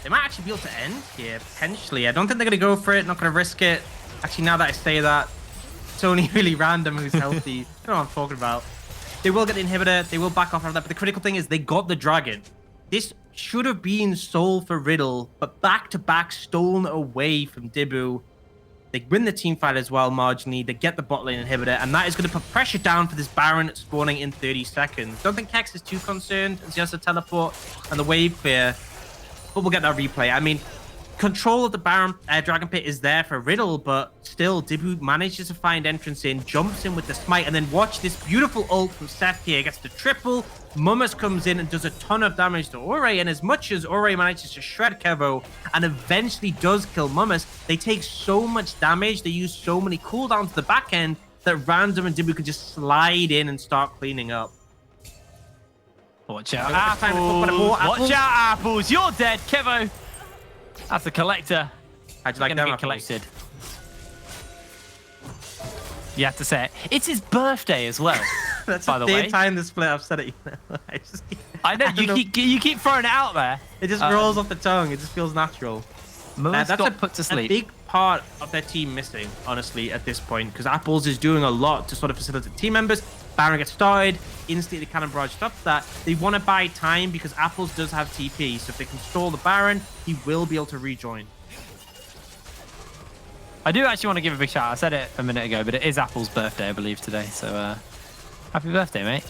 They might actually be able to end here, potentially. I don't think they're going to go for it, not going to risk it. Actually, now that I say that, it's only really Random who's healthy. I don't know what I'm talking about. They will get the inhibitor, they will back off of that, but the critical thing is they got the dragon. This should have been Soul for Riddle, but back-to-back stolen away from Dibu. They win the team fight as well, marginally. They get the bot lane inhibitor, and that is going to put pressure down for this Baron spawning in 30 seconds. Don't think Kex is too concerned. It's just a teleport and the wave clear, but we'll get that replay. I mean, control of the Baron Dragon Pit is there for Riddle, but still, Dibu manages to find entrance in, jumps in with the smite, and then watch this beautiful ult from Seth here. Gets the triple. Mummus comes in and does a ton of damage to Ore, and as much as Ore manages to shred Kevo and eventually does kill Mummus, they take so much damage, they use so many cooldowns to the back end that Random and Dibu could just slide in and start cleaning up. Watch out, Apples. Watch out, Apples. You're dead, Kevo. That's a collector. How'd you like that? Get collected. You have to say it. It's his birthday as well. That's by the the way. third time this split I've said it. I know you keep throwing it out there. It just rolls off the tongue. It just feels natural. Mummus got put to sleep. A big part of their team missing, honestly, at this point, because Apples is doing a lot to sort of facilitate team members. Baron gets started, instantly the Cannon Barrage stops that. They want to buy time because Apples does have TP, so if they can stall the Baron, he will be able to rejoin. I do actually want to give a big shout out. I said it a minute ago, but it is Apple's birthday, I believe, today. So happy birthday, mate.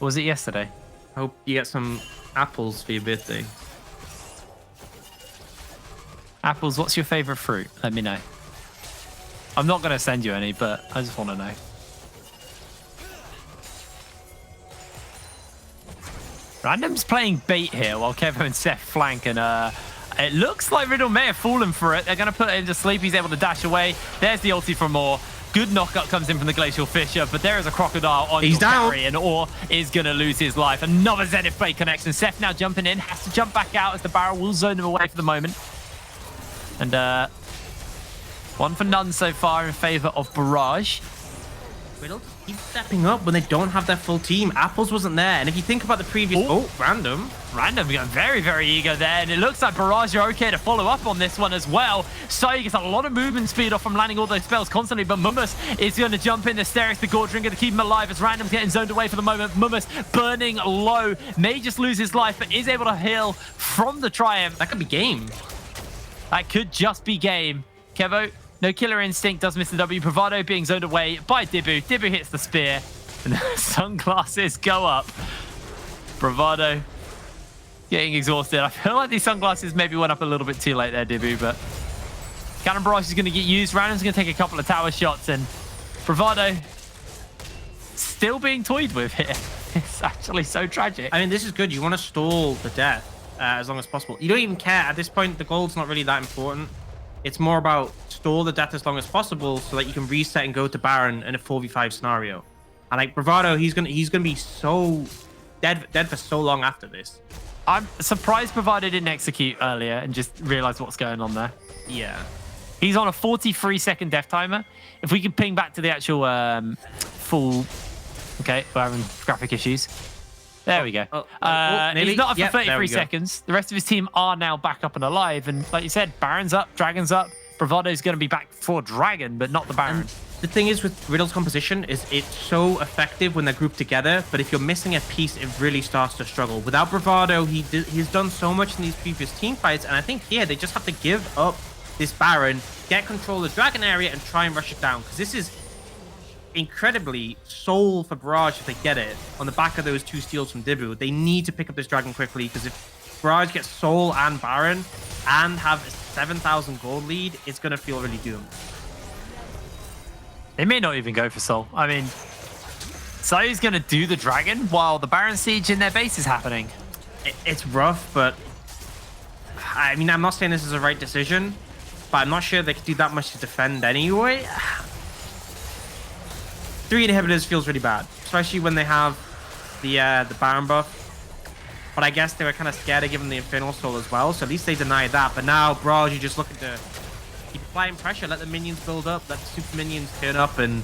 Or was it yesterday? I hope you get some apples for your birthday. Apples, what's your favorite fruit? Let me know. I'm not going to send you any, but I just want to know. Random's playing bait here while Kevo and Seth flank, and it looks like Riddle may have fallen for it. They're going to put it into sleep. He's able to dash away. There's the ulti for more. Good knockup comes in from the Glacial Fisher, but there is a Crocodile on your carry, and Orr is going to lose his life. Another Zenith Blade connection. Seth now jumping in, has to jump back out as the barrel will zone them away for the moment. And one for none so far in favor of Barrage. Riddle just keeps stepping up when they don't have their full team. Apples wasn't there, and if you think about the previous... Oh, Random got very, very eager there, and it looks like Barrage are okay to follow up on this one as well. Sayu gets a lot of movement speed off from landing all those spells constantly, but Mummus is going to jump in. The Sterex, the Gordrin, going to keep him alive as Random's getting zoned away for the moment. Mummus burning low, may just lose his life, but is able to heal from the Triumph. That could be game. That could just be game. Kevo, No killer instinct does miss the W. Bravado being zoned away by Dibu. Dibu hits the spear, and the sunglasses go up. Bravado getting exhausted. I feel like these sunglasses maybe went up a little bit too late there, Dibu, but Cannon Barrage is going to get used. Random's going to take a couple of tower shots, and Bravado still being toyed with here. It's actually so tragic. I mean, this is good. You want to stall the death as long as possible. You don't even care. At this point, the gold's not really that important. It's more about stall the death as long as possible so that you can reset and go to Baron in a 4v5 scenario. And like Bravado, he's gonna be so dead for so long after this. I'm surprised Bravado didn't execute earlier and just realize what's going on there. Yeah. He's on a 43-second death timer. If we can ping back to the actual full... Okay, we're having graphic issues. There we go. He's not up for 33 seconds. The rest of his team are now back up and alive. And like you said, Baron's up, Dragon's up. Bravado's going to be back for Dragon, but not the Baron. And the thing is with Riddle's composition is it's so effective when they're grouped together, but if you're missing a piece, it really starts to struggle. Without Bravado, he's done so much in these previous team fights, and I think here they just have to give up this Baron, get control of the Dragon area, and try and rush it down, because this is incredibly soul for Barrage if they get it on the back of those 2 steals from Dibu. They need to pick up this Dragon quickly, because if Barrage gets soul and Baron and have a 7,000 gold lead, it's going to feel really doomed. They may not even go for soul. I mean, Sayu's going to do the Dragon while the Baron siege in their base is happening. It's rough, but I mean, I'm not saying this is the right decision, but I'm not sure they could do that much to defend anyway. 3 inhibitors feels really bad, especially when they have the Baron buff. But I guess they were kind of scared of giving the Infernal Soul as well, so at least they denied that. But now, Barrage, you're just looking to keep applying pressure, let the minions build up, let the super minions turn up, and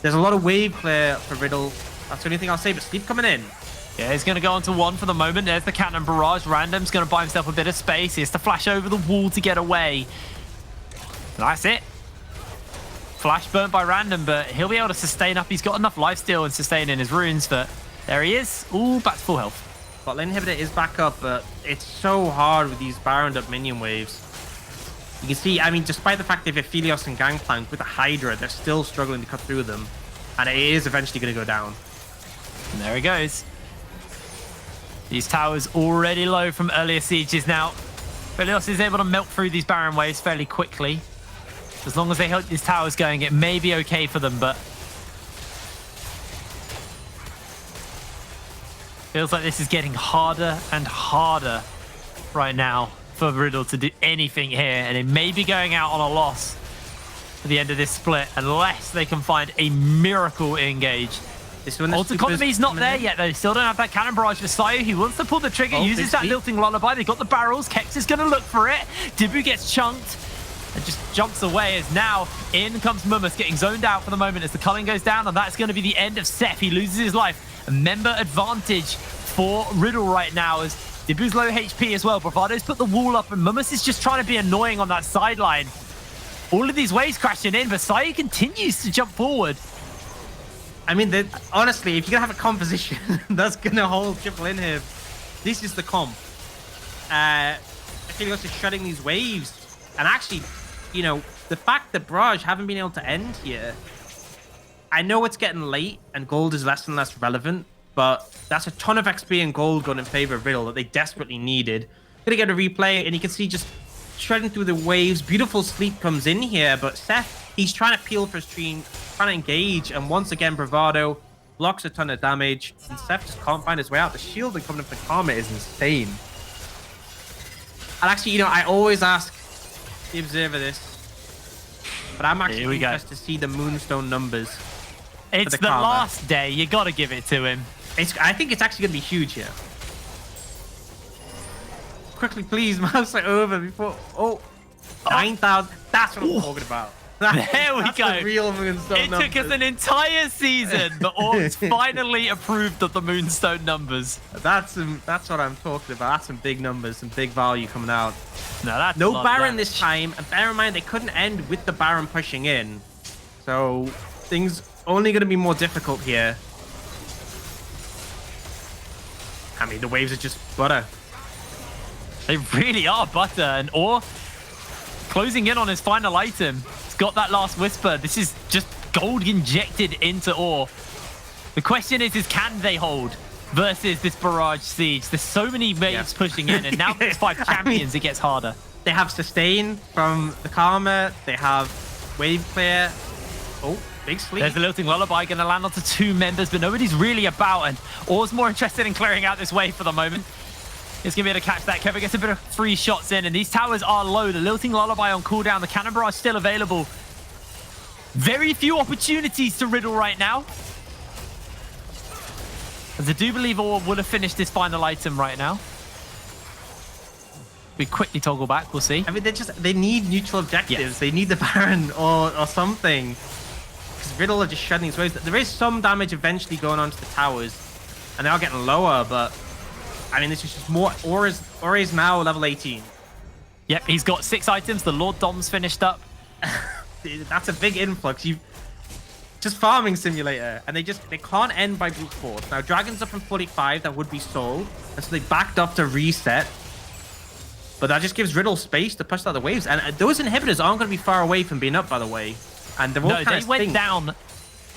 there's a lot of wave clear for Riddle. That's the only thing I'll say, but Sleep coming in. Yeah, he's going to go onto 1 for the moment. There's the Cannon Barrage. Random's going to buy himself a bit of space. He has to flash over the wall to get away. And that's it. Flash burnt by Random, but he'll be able to sustain up. He's got enough lifesteal and sustain in his runes, but there he is. Ooh, back to full health. Bot lane inhibitor is back up, but it's so hard with these Baroned up minion waves. You can see, I mean, despite the fact they've Aphelios and Gangplank with the Hydra, they're still struggling to cut through them. And it is eventually going to go down. And there he goes. These towers already low from earlier sieges now. Aphelios is able to melt through these Baron waves fairly quickly. As long as they help these towers going, it may be okay for them, but feels like this is getting harder and harder right now for Riddle to do anything here, and it may be going out on a loss at the end of this split unless they can find a miracle engage. Ult economy's not there yet, though. They still don't have that Cannon Barrage for Sayu. He wants to pull the trigger, uses that lilting lullaby. They've got the barrels. Kex is going to look for it. Dibu gets chunked and just jumps away as now in comes Mumus, getting zoned out for the moment as the culling goes down, and that's going to be the end of Seth. He loses his life. A member advantage for Riddle right now as Dibu's low HP as well. Bravado's put the wall up and Mumus is just trying to be annoying on that sideline. All of these waves crashing in, but Sayu continues to jump forward. I mean, honestly, if you're going to have a composition that's going to hold triple inhib, this is the comp. I think also shutting these waves. And actually, you know, the fact that Barrage haven't been able to end here, I know it's getting late and gold is less and less relevant, but that's a ton of XP and gold going in favor of Riddle that they desperately needed. Gonna get a replay, and you can see just shredding through the waves. Beautiful Sleep comes in here, but Seth, he's trying to peel for his stream, trying to engage, and once again, Bravado blocks a ton of damage, and Seth just can't find his way out. The shielding coming up for Karma is insane. And actually, you know, I always ask the Observer this, but I'm actually interested to see the Moonstone numbers. It's the last day. You got to give it to him. I think it's actually going to be huge here. Quickly, please, mouse it over before... Oh, 9,000. That's what I'm talking about. There we go. The real Moonstone it numbers. took us an entire season, but Orcs finally approved of the Moonstone numbers. That's what I'm talking about. That's some big numbers, some big value coming out. No Baron this time, and bear in mind they couldn't end with the Baron pushing in, so things only going to be more difficult here. I mean, the waves are just butter. They really are butter, and Or closing in on his final item. He's got that last whisper. This is just gold injected into ore. The question is can they hold versus this Barrage Siege? There's so many waves pushing in, and now there's 5 champions, it gets harder. They have sustain from the Karma. They have wave clear. Oh, big sleep. There's the Lilting Lullaby going to land onto 2 members, but nobody's really about, and Or's more interested in clearing out this wave for the moment. He's going to be able to catch that. Kevin gets a bit of free shots in, and these towers are low. The Lilting Lullaby on cooldown. The Cannon Barrage still available. Very few opportunities to Riddle right now. As I do believe Or would have finished this final item right now. We quickly toggle back. We'll see. I mean, they need neutral objectives. Yes. They need the Baron or something. Because Riddle are just shredding these waves. There is some damage eventually going onto the towers, and they are getting lower. But I mean, this is just more. Or is now level 18. Yep, he's got 6 items. The Lord Dom's finished up. That's a big influx. You just farming simulator, and they can't end by brute force. Now Dragon's up in 45. That would be sold, and so they backed up to reset. But that just gives Riddle space to push out the waves. And those inhibitors aren't going to be far away from being up, by the way. And they're all No, they went down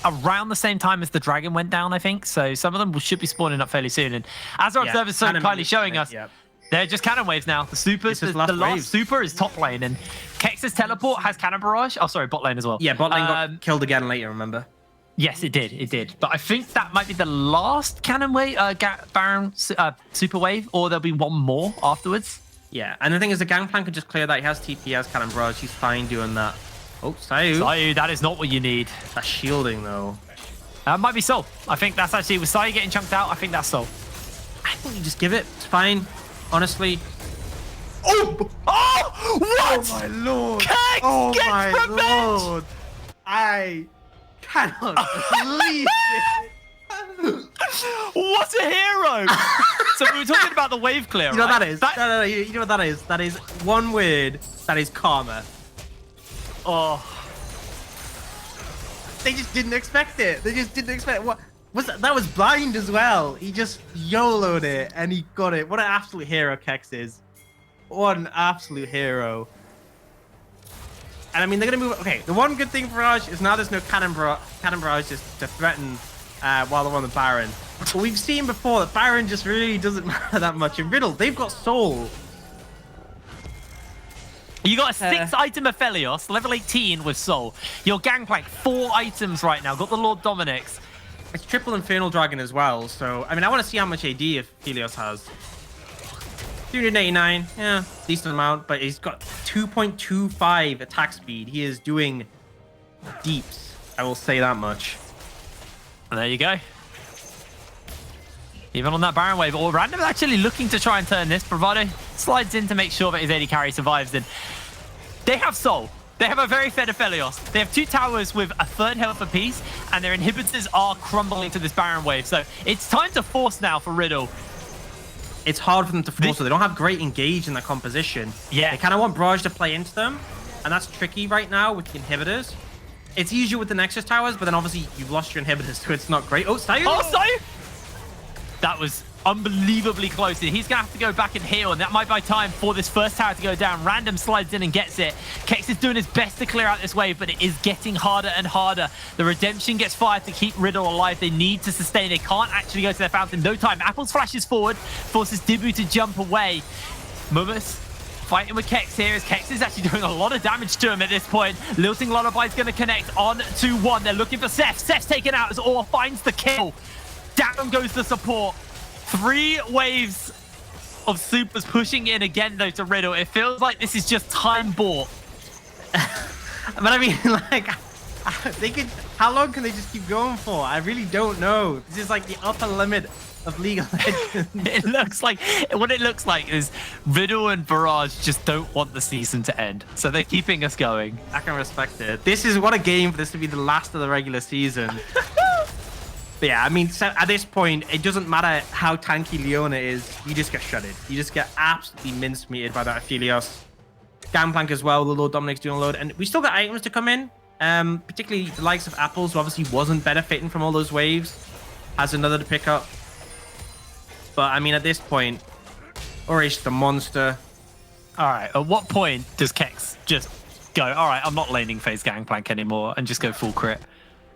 around the same time as the Dragon went down, I think. So some of them should be spawning up fairly soon. And as our observers so kindly showing us, they're just cannon waves now. The supers, the last super is top lane. And Kex's teleport has cannon barrage. Oh, sorry, bot lane as well. Yeah, bot lane got killed again later, remember? Yes, it did. It did. But I think that might be the last cannon wave, Baron super wave, or there'll be one more afterwards. Yeah, and the thing is, the Gangplank can just clear that. He has TP, he has Cannon Barrage. He's fine doing that. Oh, Sayu, that is not what you need. That's shielding, though. That might be Soul. I think that's actually, with Sayu getting chunked out, I think that's Soul. I think you just give it. It's fine, honestly. Oh! Oh! What? Oh, my lord. Kex oh, gets my revenge! lord. I cannot believe it. What a hero! So we were talking about the wave clear, You know right? what that is? No, you know what that is? That is one word. That is karma. Oh. They just didn't expect it. They just didn't expect it. What was that? That was blind as well. He just YOLO'd it and he got it. What an absolute hero Kex is. What an absolute hero. And I mean, they're going to move. Okay, the one good thing for Barrage is now there's no Cannon Barrage just to threaten while they're on the Baron. But we've seen before that Baron just really doesn't matter that much. In Riddle, they've got Soul. You got a 6-item Aphelios, level 18 with Soul. Your Gangplank, 4 items right now. Got the Lord Dominic's. It's triple Infernal Dragon as well. So, I mean, I want to see how much AD Aphelios has. 389, yeah, decent amount, but he's got 2.25 attack speed. He is doing deeps. I will say that much. And there you go. Even on that Baron wave, or Random actually looking to try and turn this. Bravado slides in to make sure that his AD carry survives. And they have Soul. They have a very fed Aphelios. They have 2 towers with a 3rd health apiece, and their inhibitors are crumbling to this Baron wave. So it's time to force now for Riddle. It's hard for them to force, so they don't have great engage in their composition. Yeah. They kind of want Barrage to play into them, and that's tricky right now with the inhibitors. It's easier with the Nexus towers, but then obviously you've lost your inhibitors, so it's not great. Oh, Sayu! Oh, Sayu! That was unbelievably close. He's going to have to go back and heal, and that might buy time for this first tower to go down. Random slides in and gets it. Kex is doing his best to clear out this wave, but it is getting harder and harder. The Redemption gets fired to keep Riddle alive. They need to sustain. They can't actually go to their fountain. No time. Apples flashes forward, forces Dibu to jump away. Mumus fighting with Kex here, as Kex is actually doing a lot of damage to him at this point. Lilting Lullaby is going to connect on to 1. They're looking for Seth. Seth's taken out as Or finds the kill. Down goes the support. 3 waves of supers pushing in again, though, to Riddle. It feels like this is just time bought. But I mean, like, they could. How long can they just keep going for? I really don't know. This is like the upper limit of League of Legends. It looks like, what it looks like is Riddle and Barrage just don't want the season to end. So they're keeping us going. I can respect it. This is what a game for this to be the last of the regular season. But yeah, I mean, at this point, it doesn't matter how tanky Leona is. You just get shredded. You just get absolutely mincemeated by that Aphelios. Gangplank as well. The Lord Dominic's doing a load. And we still got items to come in. Particularly the likes of Apples, who obviously wasn't benefiting from all those waves. Has another to pick up. But I mean, at this point, Orish the monster. All right. At what point does Kex just go, all right, I'm not laning phase Gangplank anymore, and just go full crit?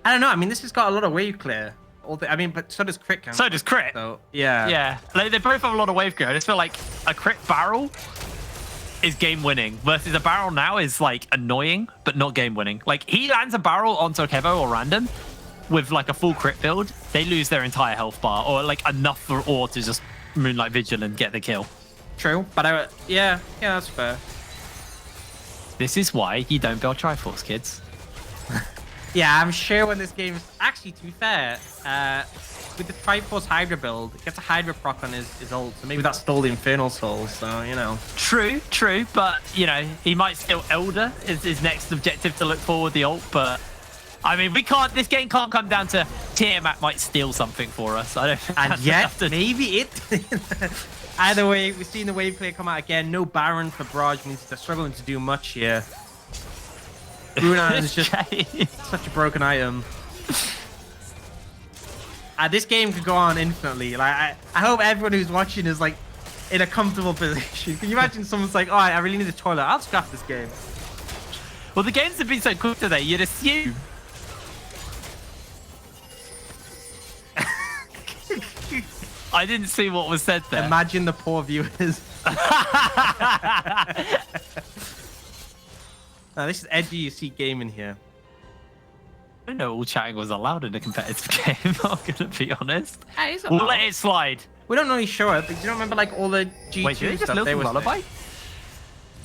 I don't know. I mean, this has got a lot of wave clear. I mean, but so does crit. So does crit. So, yeah. Yeah. Like, they both have a lot of wave clear. I just feel like a crit barrel is game winning versus a barrel now is like annoying, but not game winning. Like, he lands a barrel onto a Kevo or random with like a full crit build, they lose their entire health bar or like enough for Or to just Moonlight Vigil and get the kill. True. But yeah, that's fair. This is why you don't build Triforce, kids. Yeah, I'm sure when this game is actually, to be fair, with the Triforce Hydra build, it gets a Hydra proc on his ult, so maybe that stole the Infernal Soul, so, you know. True, but, you know, he might still Elder is his next objective to look for with the ult, but, I mean, this game can't come down to Tiamat might steal something for us. I don't think And that's yet, enough to... maybe it... Either way, we've seen the wave clear come out again. No Baron for Barrage means they're struggling to do much here. Brunner is just such a broken item. This game could go on infinitely. Like I hope everyone who's watching is like in a comfortable position. Can you imagine someone's like, "Oh, I really need a toilet. I'll scrap this game." Well, the games have been so quick today. You'd assume. I didn't see what was said there. Imagine the poor viewers. Now, this is edgy. You see gaming here. I didn't know all chatting was allowed in a competitive game. I'm gonna be honest. We'll We'll let it slide. We don't really show it, but you don't remember like all the G2 Wait, did they just stuff look they were lullaby?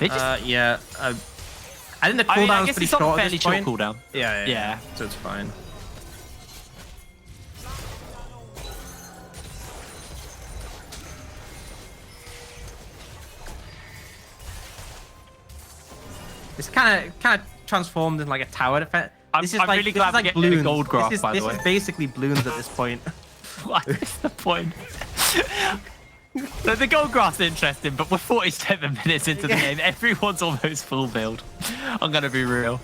They just. yeah. I think the I mean, I cooldown's guess pretty it's on a short at fairly this short point. cooldown. Yeah. So it's fine. It's kind of transformed in like a tower defense. I'm really glad we're getting a gold graph, by the way. This is basically balloons at this point. What is the point? The gold graph's interesting, but we're 47 minutes into the game. Everyone's almost full build. I'm gonna be real.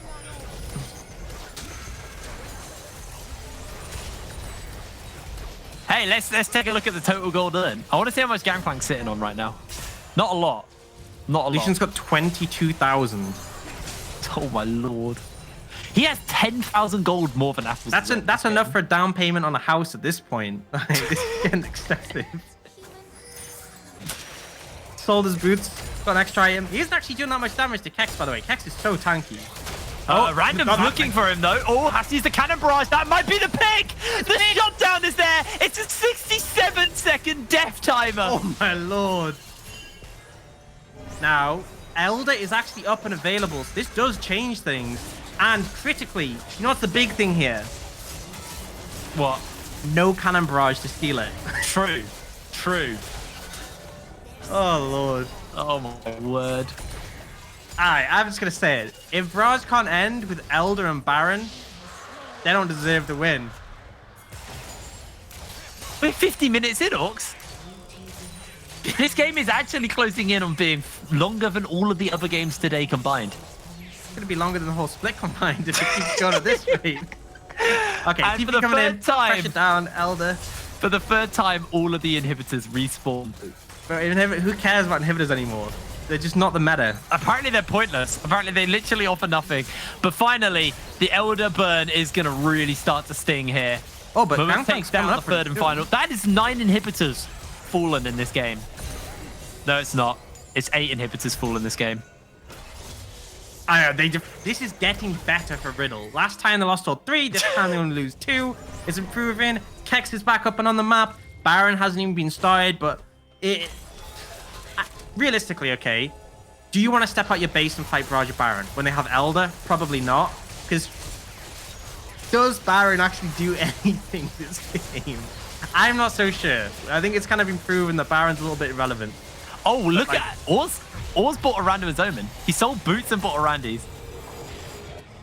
Hey, let's take a look at the total gold earned. I want to see how much Gangplank's sitting on right now. Not a lot. Not a lot. Lucian's got 22,000. Oh my lord. He has 10,000 gold more than Apples. That's enough for a down payment on a house at this point. Like, this is getting excessive. Sold his boots, got an extra item. He isn't actually doing that much damage to Kex, by the way. Kex is so tanky. Random's looking for him though. Oh, has to use the cannon barrage. That might be the pick. The shutdown is there. It's a 67-second death timer. Oh my lord. Now, Elder is actually up and available, so this does change things. And critically, you know what's the big thing here? What? No cannon barrage to steal it. True. Oh lord. Oh my word. Alright, I'm just gonna say it. If Barrage can't end with Elder and Baron, they don't deserve to win. We're 50 minutes in, Orcs. This game is actually closing in on being longer than all of the other games today combined. It's gonna be longer than the whole split combined if it keeps going at this rate. Okay, And keep for the coming in. third time- Pressure down, Elder. For the third time, all of the inhibitors respawn. But who cares about inhibitors anymore? They're just not the meta. Apparently they're pointless. Apparently they literally offer nothing. But finally, the Elder burn is going to really start to sting here. Oh, but Mummy Gangplank's takes down coming the up pretty third and soon. final. That is 9 inhibitors fallen in this game. No, it's not. It's 8 inhibitors fall in this game. I know, this is getting better for Riddle. Last time they lost all 3, this time they only lose 2. It's improving. Kex is back up and on the map. Baron hasn't even been started, but realistically, okay, do you want to step out your base and fight Barrage or Baron when they have Elder? Probably not, because does Baron actually do anything this game? I'm not so sure. I think it's kind of been proven that Baron's a little bit irrelevant. Oh, look at Oz. Oz bought a random as Omen. He sold boots and bought a Randy's.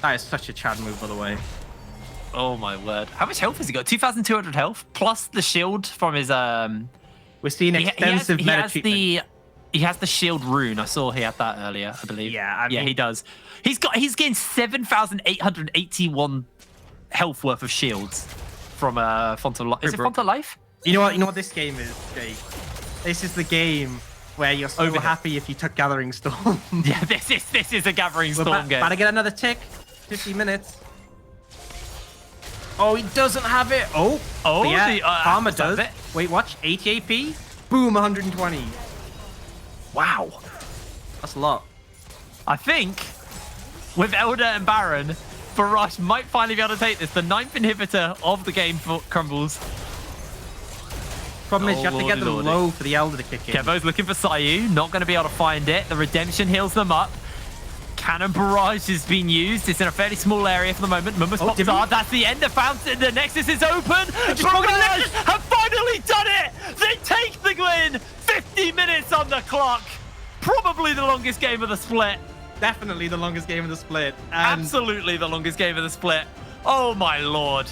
That is such a Chad move, by the way. Oh my word. How much health has he got? 2,200 health plus the shield from his We're seeing extensive meta treatment. He has the shield rune. I saw he had that earlier, I believe. Yeah, I mean, he does. He's gained 7,881 health worth of shields from Font of Life. Is it Font of Life? You know what this game is, Jake? This is the game where you're so Over here. happy if you took Gathering Storm. Yeah, this is a Gathering We're Storm game. about to get another tick. 50 minutes. Oh, he doesn't have it. Oh, Oh, but yeah, the, Karma does does. it. Wait, watch. 80 AP. Boom, 120. Wow. That's a lot. I think with Elder and Baron, Barrage might finally be able to take this. The 9th inhibitor of the game for Crumbles. Problem is, you have to Oh, get them lordy. low for the Elder to kick in. Kevo's looking for Sayu, not going to be able to find it. The Redemption heals them up. Cannon Barrage has been used. It's in a fairly small area for the moment. Mummus pops did we? hard. That's the end. The fountain. The Nexus is open. just broke the Barrage Nexus. have finally done it. They take the win. 50 minutes on the clock. Probably the longest game of the split. Definitely the longest game of the split. And Absolutely the longest game of the split. Oh my lord.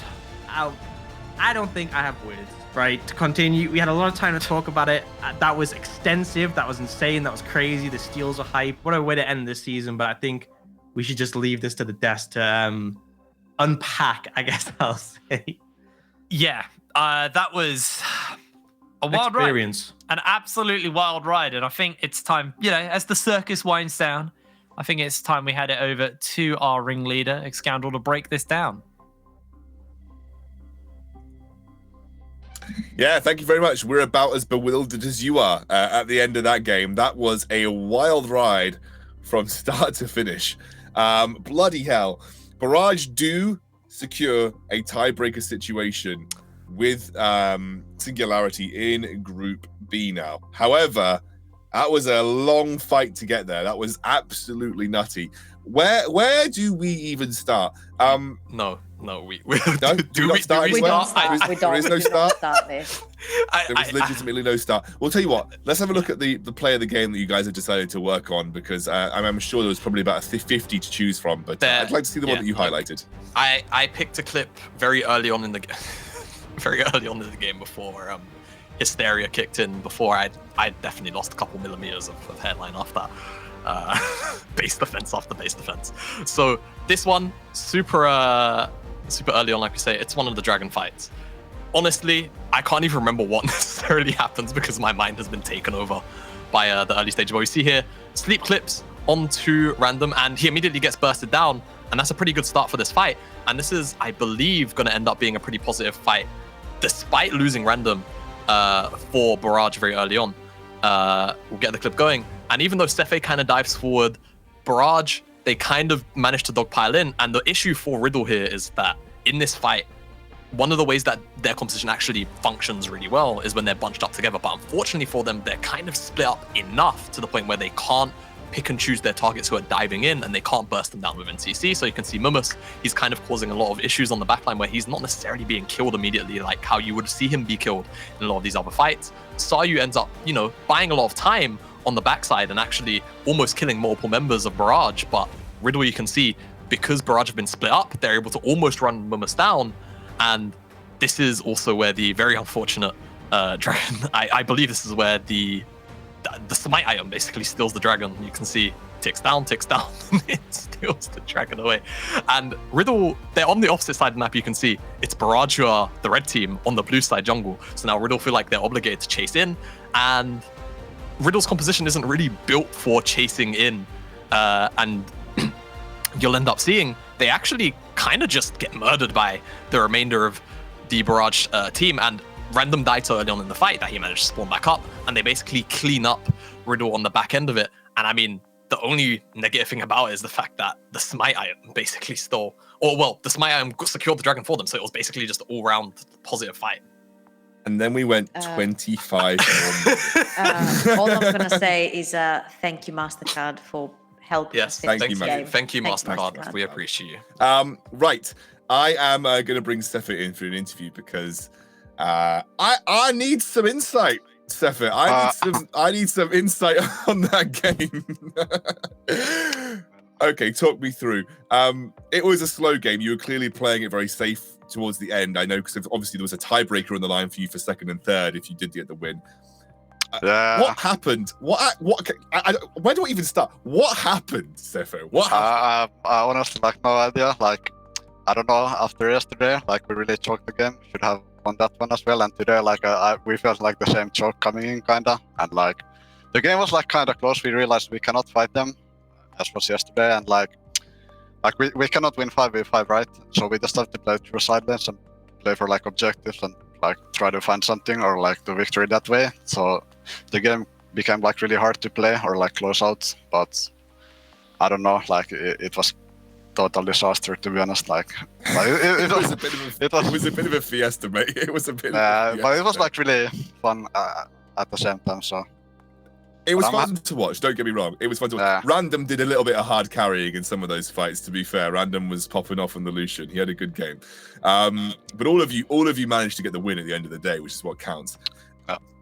I don't think I have words, right, to continue. We had a lot of time to talk about it. That was extensive. That was insane. That was crazy. The steals are hype. What a way to end this season. But I think we should just leave this to the desk to unpack, I guess I'll say. Yeah, that was a wild ride. Experience. An absolutely wild ride. And I think it's time, as the circus winds down, I think it's time we head it over to our ringleader, Excoundrel, to break this down. Yeah, thank you very much. We're about as bewildered as you are at the end of that game. That was a wild ride from start to finish. Bloody hell. Barrage do secure a tiebreaker situation with Singularity in Group B now. However, that was a long fight to get there. That was absolutely nutty. Where do we even start? No, we No, do we not start We anywhere? don't start. We don't. There is no we do not start. start this. There is legitimately no start. We'll tell you what. Let's have a look at the play of the game that you guys have decided to work on, because I'm sure there was probably about 50 to choose from. But There- I'd like to see the one yeah, that you look. highlighted. I picked a clip very early on in the very early on in the game before hysteria kicked in. Before I'd definitely lost a couple millimeters of headline off that base defense after base defense. So this one super early on, like we say, it's one of the dragon fights. Honestly, I can't even remember what necessarily happens because my mind has been taken over by the early stage. But we see here sleep clips onto random, and he immediately gets bursted down, and that's a pretty good start for this fight. And this is, I believe, going to end up being a pretty positive fight, despite losing random for Barrage very early on. We'll get the clip going, and even though Sefe kind of dives forward, Barrage, they kind of managed to dogpile in. And the issue for Riddle here is that in this fight, one of the ways that their composition actually functions really well is when they're bunched up together. But unfortunately for them, they're kind of split up enough to the point where they can't pick and choose their targets who are diving in, and they can't burst them down with NCC. So you can see Mummus, he's kind of causing a lot of issues on the backline where he's not necessarily being killed immediately like how you would see him be killed in a lot of these other fights. Sayu ends up, buying a lot of time on the backside and actually almost killing multiple members of Barrage. But Riddle, you can see, because Barrage have been split up, they're able to almost run Mummus down. And this is also where the very unfortunate dragon, I believe this is where the smite item basically steals the dragon. You can see ticks down, and it steals the dragon away. And Riddle, they're on the opposite side of the map. You can see it's Barrage who are the red team on the blue side jungle. So now Riddle feel like they're obligated to chase in, and Riddle's composition isn't really built for chasing in. And you'll end up seeing they actually kind of just get murdered by the remainder of the Barrage team, and random died so early on in the fight that he managed to spawn back up, and they basically clean up Riddle on the back end of it. And I mean, the only negative thing about it is the fact that the smite item basically stole, the smite item secured the dragon for them, so it was basically just an all-round positive fight. And then we went 25 All I'm going to say is thank you, MasterCard, for helping. Yes, Thank thank you, you, Matthew. thank you, Thanks, MasterCard. MasterCard. We appreciate you. Right. I am going to bring Sefe in for an interview because I need some insight, Sefe. I need some insight on that game. Okay, talk me through. It was a slow game. You were clearly playing it very safe towards the end. I know, because obviously there was a tiebreaker on the line for you for second and third if you did get the win. What happened? Where do I even start? What happened, Sefe? What happened? I honestly no idea. I don't know. After yesterday, we really choked the game. Should have won that one as well. And today, we felt like the same choke coming in, kinda. And the game was like kind of close. We realized we cannot fight them, as was yesterday, and like we cannot win 5v5, right? So we just have to play through sidelines and play for like objectives and like try to find something or like the victory that way. So the game became like really hard to play or like close out, but I don't know, like it was total disaster, to be honest. Like it was a bit of a fiesta, mate. It was a bit. Of a fiesta. But it was like really fun at the same time. So it was fun to watch. Don't get me wrong. It was fun to watch. Random did a little bit of hard carrying in some of those fights. To be fair, Random was popping off on the Lucian. He had a good game. But all of you managed to get the win at the end of the day, which is what counts.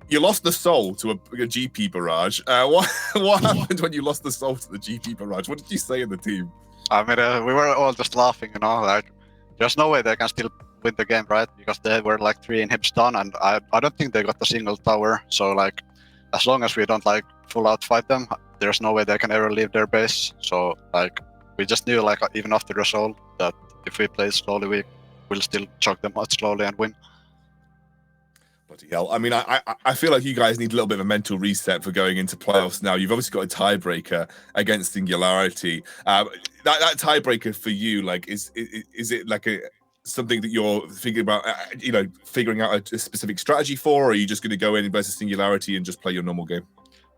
You lost the soul to a GP Barrage. What happened when you lost the soul to the GP Barrage? What did you say in the team? I mean, we were all just laughing, you know, like there's no way they can still win the game, right? Because they were like 3 inhibs down, and I don't think they got a single tower. So like, as long as we don't like full out fight them, there's no way they can ever leave their base. So like, we just knew like even after the soul that if we play slowly, we will still choke them out slowly and win. Bloody hell. I mean, I feel like you guys need a little bit of a mental reset for going into playoffs now. You've obviously got a tiebreaker against Singularity. That tiebreaker for you, like, is it like something that you're thinking about, figuring out a specific strategy for, or are you just going to go in versus Singularity and just play your normal game?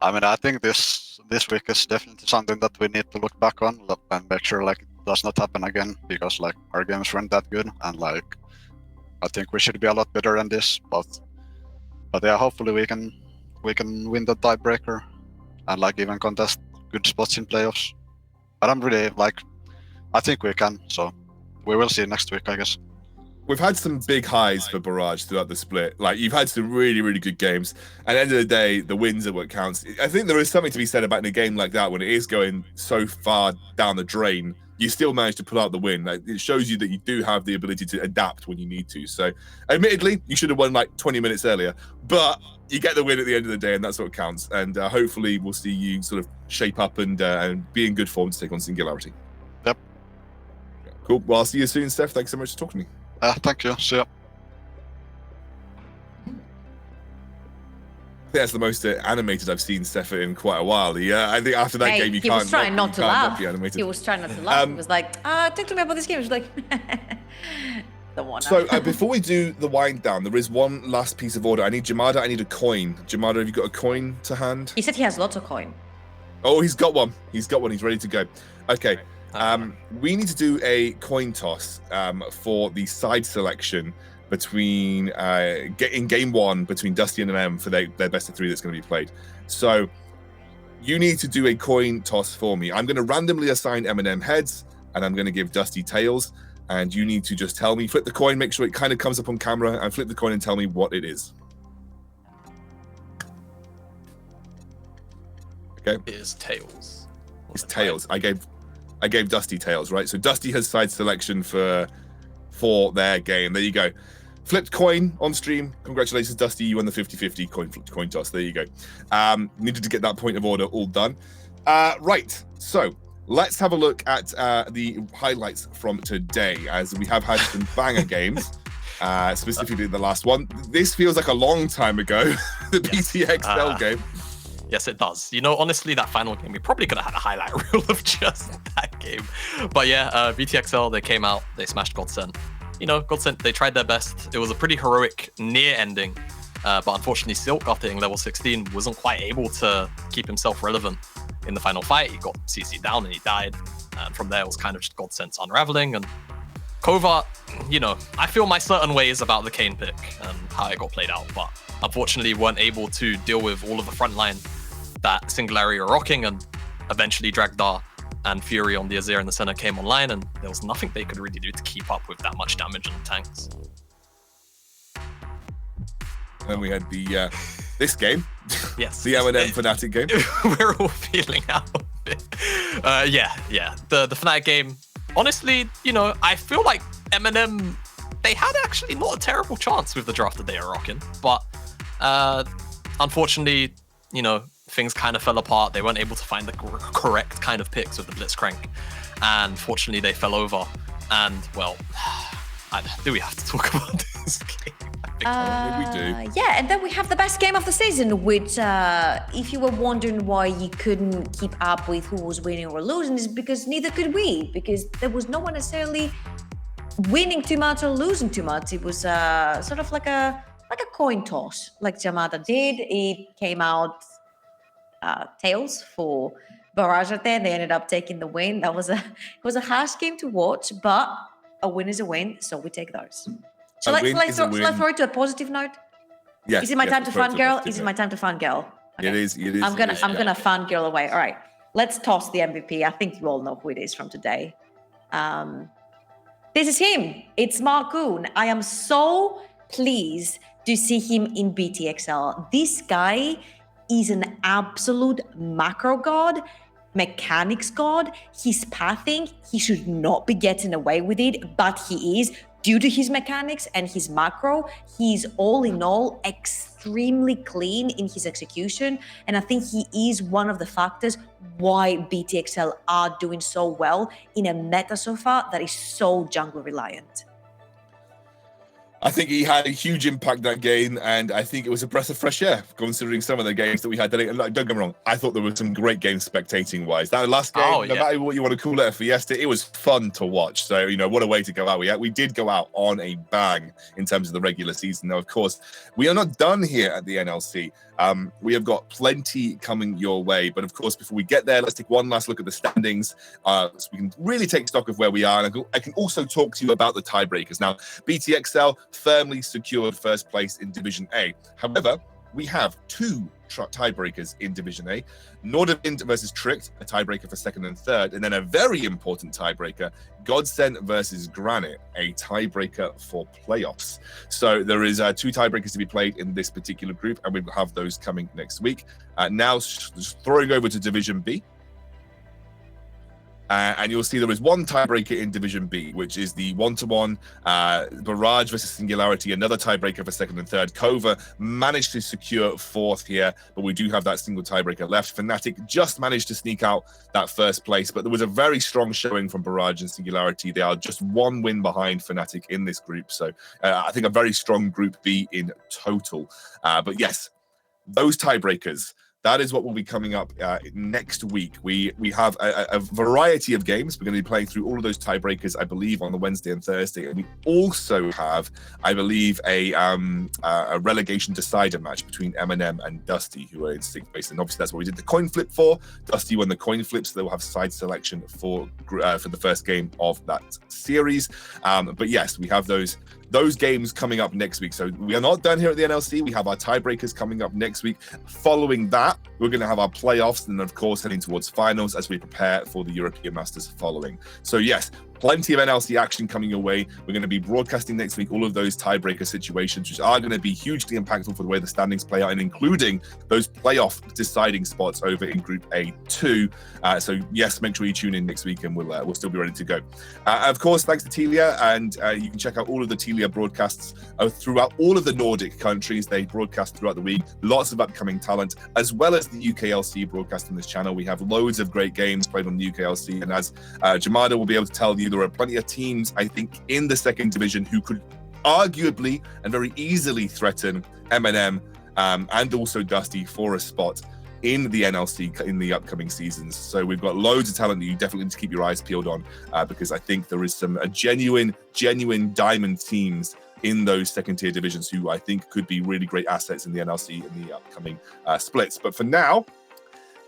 I mean, I think this week is definitely something that we need to look back on and make sure like it does not happen again, because like our games weren't that good, and like I think we should be a lot better than this, but yeah, hopefully we can win the tiebreaker and like even contest good spots in playoffs. But I'm really like, I think we can, so we will see next week, I guess. We've had some big highs for Barrage throughout the split. Like, you've had some really, really good games. At the end of the day, the wins are what counts. I think there is something to be said about in a game like that, when it is going so far down the drain, you still manage to pull out the win. Like, it shows you that you do have the ability to adapt when you need to. So, admittedly, you should have won like 20 minutes earlier, but you get the win at the end of the day, and that's what counts. And hopefully we'll see you sort of shape up and be in good form to take on Singularity. Yep. Cool. Well, I'll see you soon, Steph. Thanks so much for talking to me. Thank you. See ya. I think that's the most animated I've seen Steph in quite a while. I think after that game, he was trying not to laugh. He was trying not to laugh. He was like, talk to me about this game. He was like, don't want to. So before we do the wind down, there is one last piece of order. I need Jamada. I need a coin. Jamada, have you got a coin to hand? He said he has lots of coin. Oh, he's got one. He's got one. He's ready to go. Okay. We need to do a coin toss for the side selection between in game 1 between Dusty and M for their best of 3 that's going to be played. So you need to do a coin toss for me. I'm going to randomly assign M&M heads, and I'm going to give Dusty tails, and you need to just tell me, flip the coin, make sure it kind of comes up on camera, and flip the coin and tell me what it is. Okay. It is tails. It's tails. I gave Dusty tails, right? So Dusty has side selection for their game. There you go. Flipped coin on stream. Congratulations, Dusty. You won the 50-50 coin toss. There you go. Needed to get that point of order all done. Right. So let's have a look at the highlights from today, as we have had some banger games, specifically the last one. This feels like a long time ago, the BTXL game. Yes, it does. You know, honestly, that final game, we probably could have had a highlight reel of just that game. But yeah, VTXL, they came out, they smashed Godsent. You know, Godsent, they tried their best. It was a pretty heroic near ending. But unfortunately, Silk, after hitting level 16, wasn't quite able to keep himself relevant in the final fight. He got CC down and he died. And from there, it was kind of just Godsent's unraveling. And Covert, you know, I feel my certain ways about the Kane pick and how it got played out. But unfortunately, weren't able to deal with all of the front line that Singularity are rocking, and eventually Dragdar and Fury on the Azir in the center came online, and there was nothing they could really do to keep up with that much damage on the tanks. Then we had the this game, yes, the M&M Fnatic game. We're all feeling out of it. Yeah. The Fnatic game. Honestly, you know, I feel like M&M, they had actually not a terrible chance with the draft that they are rocking, but unfortunately, you know, things kind of fell apart. They weren't able to find the correct kind of picks with the Blitzcrank, and fortunately they fell over. And well, do we have to talk about this game? I Big time. Maybe we do. Yeah, and then we have the best game of the season, which, if you were wondering why you couldn't keep up with who was winning or losing, is because neither could we, because there was no one necessarily winning too much or losing too much. It was sort of like a coin toss, like Jamada did. It came out tails for Barrage there. They ended up taking the win. It was a harsh game to watch, but a win is a win, so we take those. Shall I throw it to a positive note? Yes. Is it my time to let's throw it fangirl? positive Is it note. my time to fangirl? Okay. It is. I'm gonna fangirl away. All right. Let's toss the MVP. I think you all know who it is from today. This is him. It's Marcoon. I am so pleased to see him in BTXL. This guy is an absolute macro god, mechanics god. He's pathing. He should not be getting away with it, but he is. Due to his mechanics and his macro, he's all in all extremely clean in his execution. And I think he is one of the factors why BTXL are doing so well in a meta so far that is so jungle reliant. I think he had a huge impact that game, and I think it was a breath of fresh air considering some of the games that we had. Don't get me wrong, I thought there were some great games spectating wise. That last game, no matter what you want to call it, a fiesta, it was fun to watch. So, what a way to go out. We did go out on a bang in terms of the regular season. Now, of course, we are not done here at the NLC. We have got plenty coming your way. But of course, before we get there, let's take one last look at the standings so we can really take stock of where we are. And I can also talk to you about the tiebreakers. Now, BTXL firmly secured first place in Division A. However, we have two tiebreakers in Division A. Nordavind versus Tricked, a tiebreaker for second and third. And then a very important tiebreaker, Godsend versus Granite, a tiebreaker for playoffs. So there is two tiebreakers to be played in this particular group, and we will have those coming next week. Now, just throwing over to Division B. And you'll see there is one tiebreaker in Division B, which is the 1-1 Barrage versus Singularity, another tiebreaker for second and third. Kova managed to secure fourth here, but we do have that single tiebreaker left. Fnatic just managed to sneak out that first place, but there was a very strong showing from Barrage and Singularity. They are just one win behind Fnatic in this group. So I think a very strong Group B in total. But yes, those tiebreakers, that is what will be coming up next week. We have a variety of games. We're going to be playing through all of those tiebreakers, I believe, on the Wednesday and Thursday. And we also have, I believe, a relegation decider match between Eminem and Dusty, who are in sixth place. And obviously, that's what we did the coin flip for. Dusty won the coin flip, so they will have side selection for the first game of that series. But yes, we have those games coming up next week. So we are not done here at the NLC. We have our tiebreakers coming up next week. Following that, we're going to have our playoffs and, of course, heading towards finals as we prepare for the European Masters following. So yes, plenty of NLC action coming your way. We're going to be broadcasting next week all of those tiebreaker situations, which are going to be hugely impactful for the way the standings play out, and including those playoff deciding spots over in Group A2. So yes, make sure you tune in next week, and we'll still be ready to go. Of course, thanks to Telia, and you can check out all of the Telia broadcasts throughout all of the Nordic countries. They broadcast throughout the week. Lots of upcoming talent, as well as the UKLC broadcast on this channel. We have loads of great games played on the UKLC, and as Jamada will be able to tell you, there are plenty of teams, I think, in the second division who could arguably and very easily threaten M&M and also Dusty for a spot in the NLC in the upcoming seasons. So we've got loads of talent that you definitely need to keep your eyes peeled on because I think there is some genuine diamond teams in those second tier divisions who I think could be really great assets in the NLC in the upcoming splits. But for now,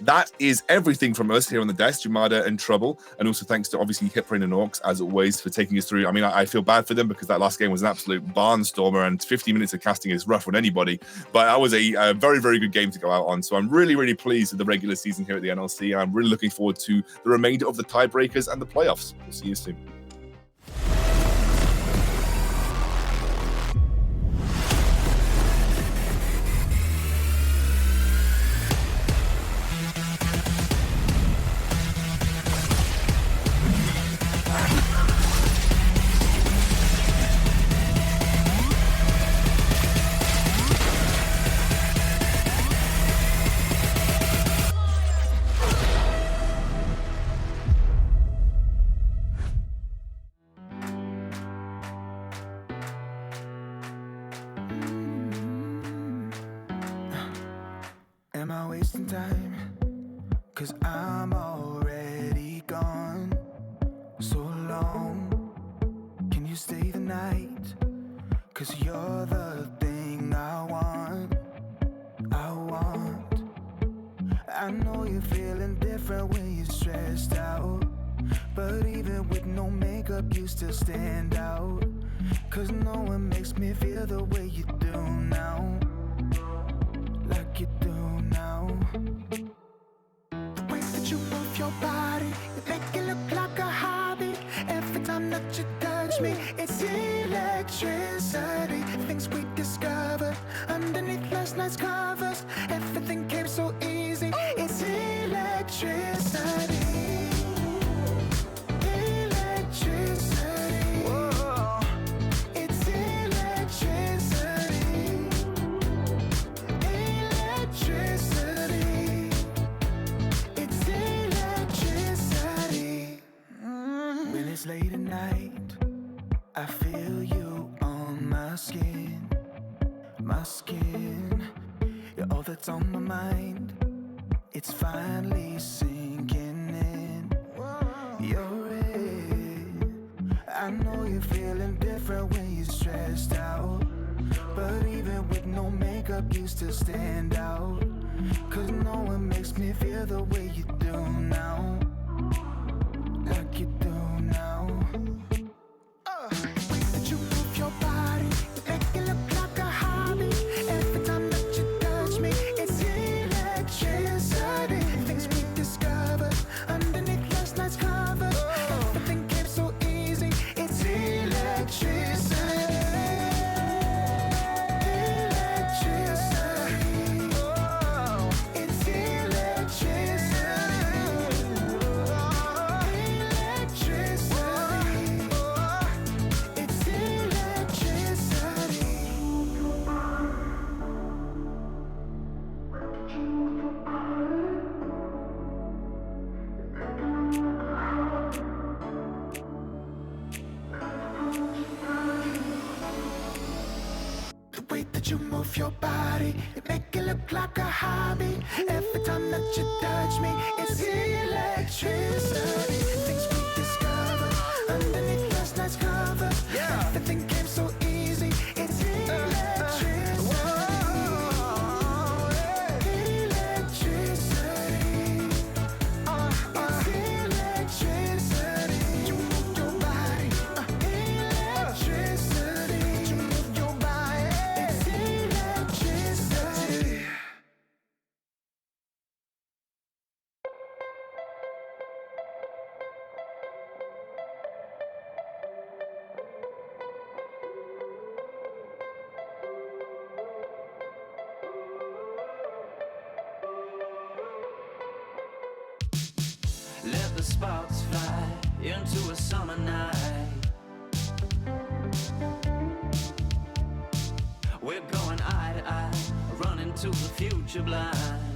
that is everything from us here on the desk, Jamada and Trouble. And also thanks to obviously Hiprain and Orcs, as always, for taking us through. I mean, I feel bad for them because that last game was an absolute barnstormer, and 50 minutes of casting is rough on anybody. But that was a very, very good game to go out on. So I'm really, really pleased with the regular season here at the NLC. And I'm really looking forward to the remainder of the tiebreakers and the playoffs. We'll see you soon. I wasting time? 'Cause I'm already gone. So long, can you stay the night? 'Cause you're the thing I want. I know you're feeling different when you're stressed out, but even with no makeup you still stand out. 'Cause no one makes me feel the way you do now. Like you do now. The way that you move your body, you make it look like a hobby. Every time that you touch me, it's electricity. Things we discovered underneath last night's covers. Everything came so easy. It's electricity. Electricity. Whoa. It's electricity. Electricity. It's electricity. When it's late at night, I feel you on my skin. My skin. You're all that's on my mind. It's finally sinking in. You're it. I know you're feeling different when you're stressed out, but even with no makeup you still stand out. 'Cause no one makes me feel the way you do now. Like you do now. The way that you move your body, you make it look like a hobby. Every time that you touch me, it's electricity. Things we discovered underneath last night's covers. Everything came so easy. It's electricity. Electricity. It's electricity. Electricity. It's electricity. The way that you move your body, you make it look like a hobby. Every time that you touch me, it's electricity. Things we discovered underneath last night's cover. Everything came so easy. It's electricity. Electricity. It's electricity. You move your body. Electricity. You move your body. It's electricity. Let the sparks fly into a summer night. We're going eye to eye, running to the future blind.